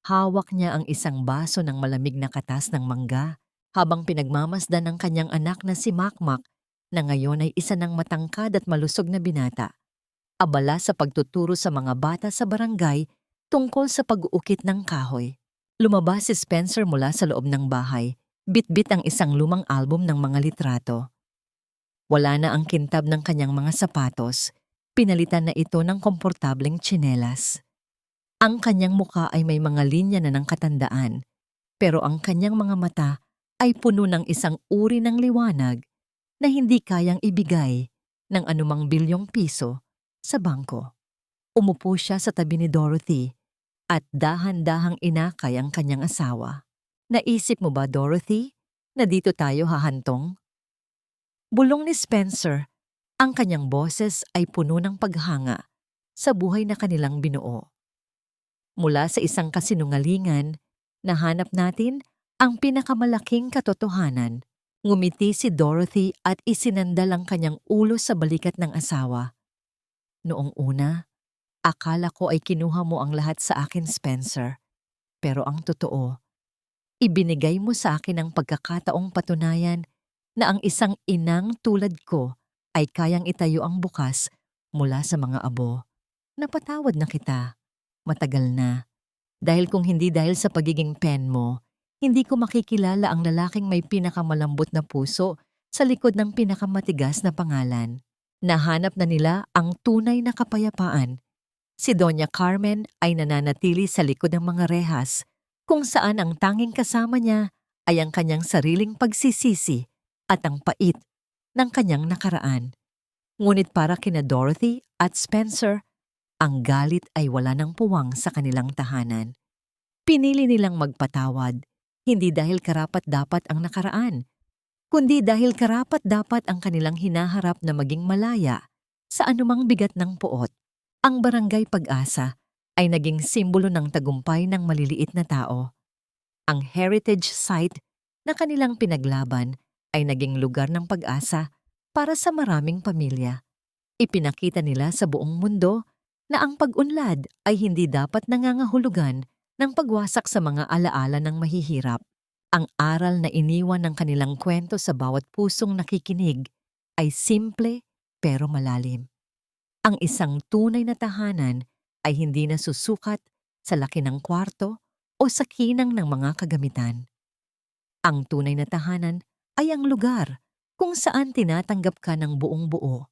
Hawak niya ang isang baso ng malamig na katas ng mangga habang pinagmamasdan ng kanyang anak na si Makmak na ngayon ay isa ng matangkad at malusog na binata. Abala sa pagtuturo sa mga bata sa barangay tungkol sa pag-uukit ng kahoy. Lumabas si Spencer mula sa loob ng bahay, bitbit ang isang lumang album ng mga litrato. Wala na ang kintab ng kanyang mga sapatos, pinalitan na ito ng komportableng tsinelas. Ang kanyang muka ay may mga linya na ng katandaan, pero ang kanyang mga mata ay puno ng isang uri ng liwanag na hindi kayang ibigay ng anumang bilyong piso sa bangko. Umupo siya sa tabi ni Dorothy at dahan-dahang inakay ang kanyang asawa. Naisip mo ba, Dorothy, na dito tayo hahantong? Bulong ni Spencer, ang kanyang boses ay puno ng paghanga sa buhay na kanilang binuo. Mula sa isang kasinungalingan, nahanap natin ang pinakamalaking katotohanan. Ngumiti si Dorothy at isinandal ang kanyang ulo sa balikat ng asawa. Noong una, akala ko ay kinuha mo ang lahat sa akin, Spencer. Pero ang totoo, ibinigay mo sa akin ang pagkakataong patunayan na ang isang inang tulad ko ay kayang itayo ang bukas mula sa mga abo. Napatawad na kita. Matagal na. Dahil kung hindi dahil sa pagiging pen mo, hindi ko makikilala ang lalaking may pinakamalambot na puso sa likod ng pinakamatigas na pangalan. Nahanap na nila ang tunay na kapayapaan, Si Doña Carmen ay nananatili sa likod ng mga rehas kung saan ang tanging kasama niya ay ang kanyang sariling pagsisisi at ang pait ng kanyang nakaraan. Ngunit para kina Dorothy at Spencer, ang galit ay wala ng puwang sa kanilang tahanan. Pinili nilang magpatawad, hindi dahil karapat-dapat ang nakaraan, kundi dahil karapat-dapat ang kanilang hinaharap na maging malaya sa anumang bigat ng puot. Ang Barangay Pag-asa ay naging simbolo ng tagumpay ng maliliit na tao. Ang heritage site na kanilang pinaglaban ay naging lugar ng pag-asa para sa maraming pamilya. Ipinakita nila sa buong mundo na ang pag-unlad ay hindi dapat nangangahulugan ng pagwasak sa mga alaala ng mahihirap. Ang aral na iniwan ng kanilang kwento sa bawat pusong nakikinig ay simple pero malalim. Ang isang tunay na tahanan ay hindi nasusukat sa laki ng kwarto o sa kinang ng mga kagamitan. Ang tunay na tahanan ay ang lugar kung saan tinatanggap ka ng buong buo,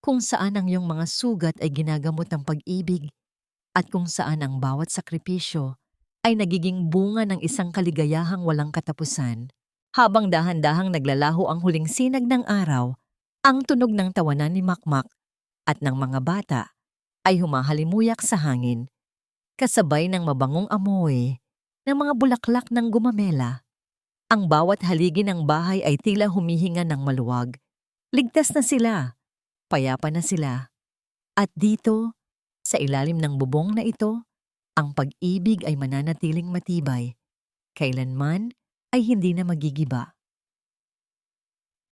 kung saan ang iyong mga sugat ay ginagamot ng pag-ibig, at kung saan ang bawat sakripisyo ay nagiging bunga ng isang kaligayahang walang katapusan. Habang dahan-dahang naglalaho ang huling sinag ng araw, ang tunog ng tawanan ni Makmak at ng mga bata ay humahalimuyak sa hangin, kasabay ng mabangong amoy ng mga bulaklak ng gumamela. Ang bawat haligi ng bahay ay tila humihinga ng maluwag. Ligtas na sila, payapa na sila. At dito, sa ilalim ng bubong na ito, ang pag-ibig ay mananatiling matibay. Kailanman ay hindi na magigiba.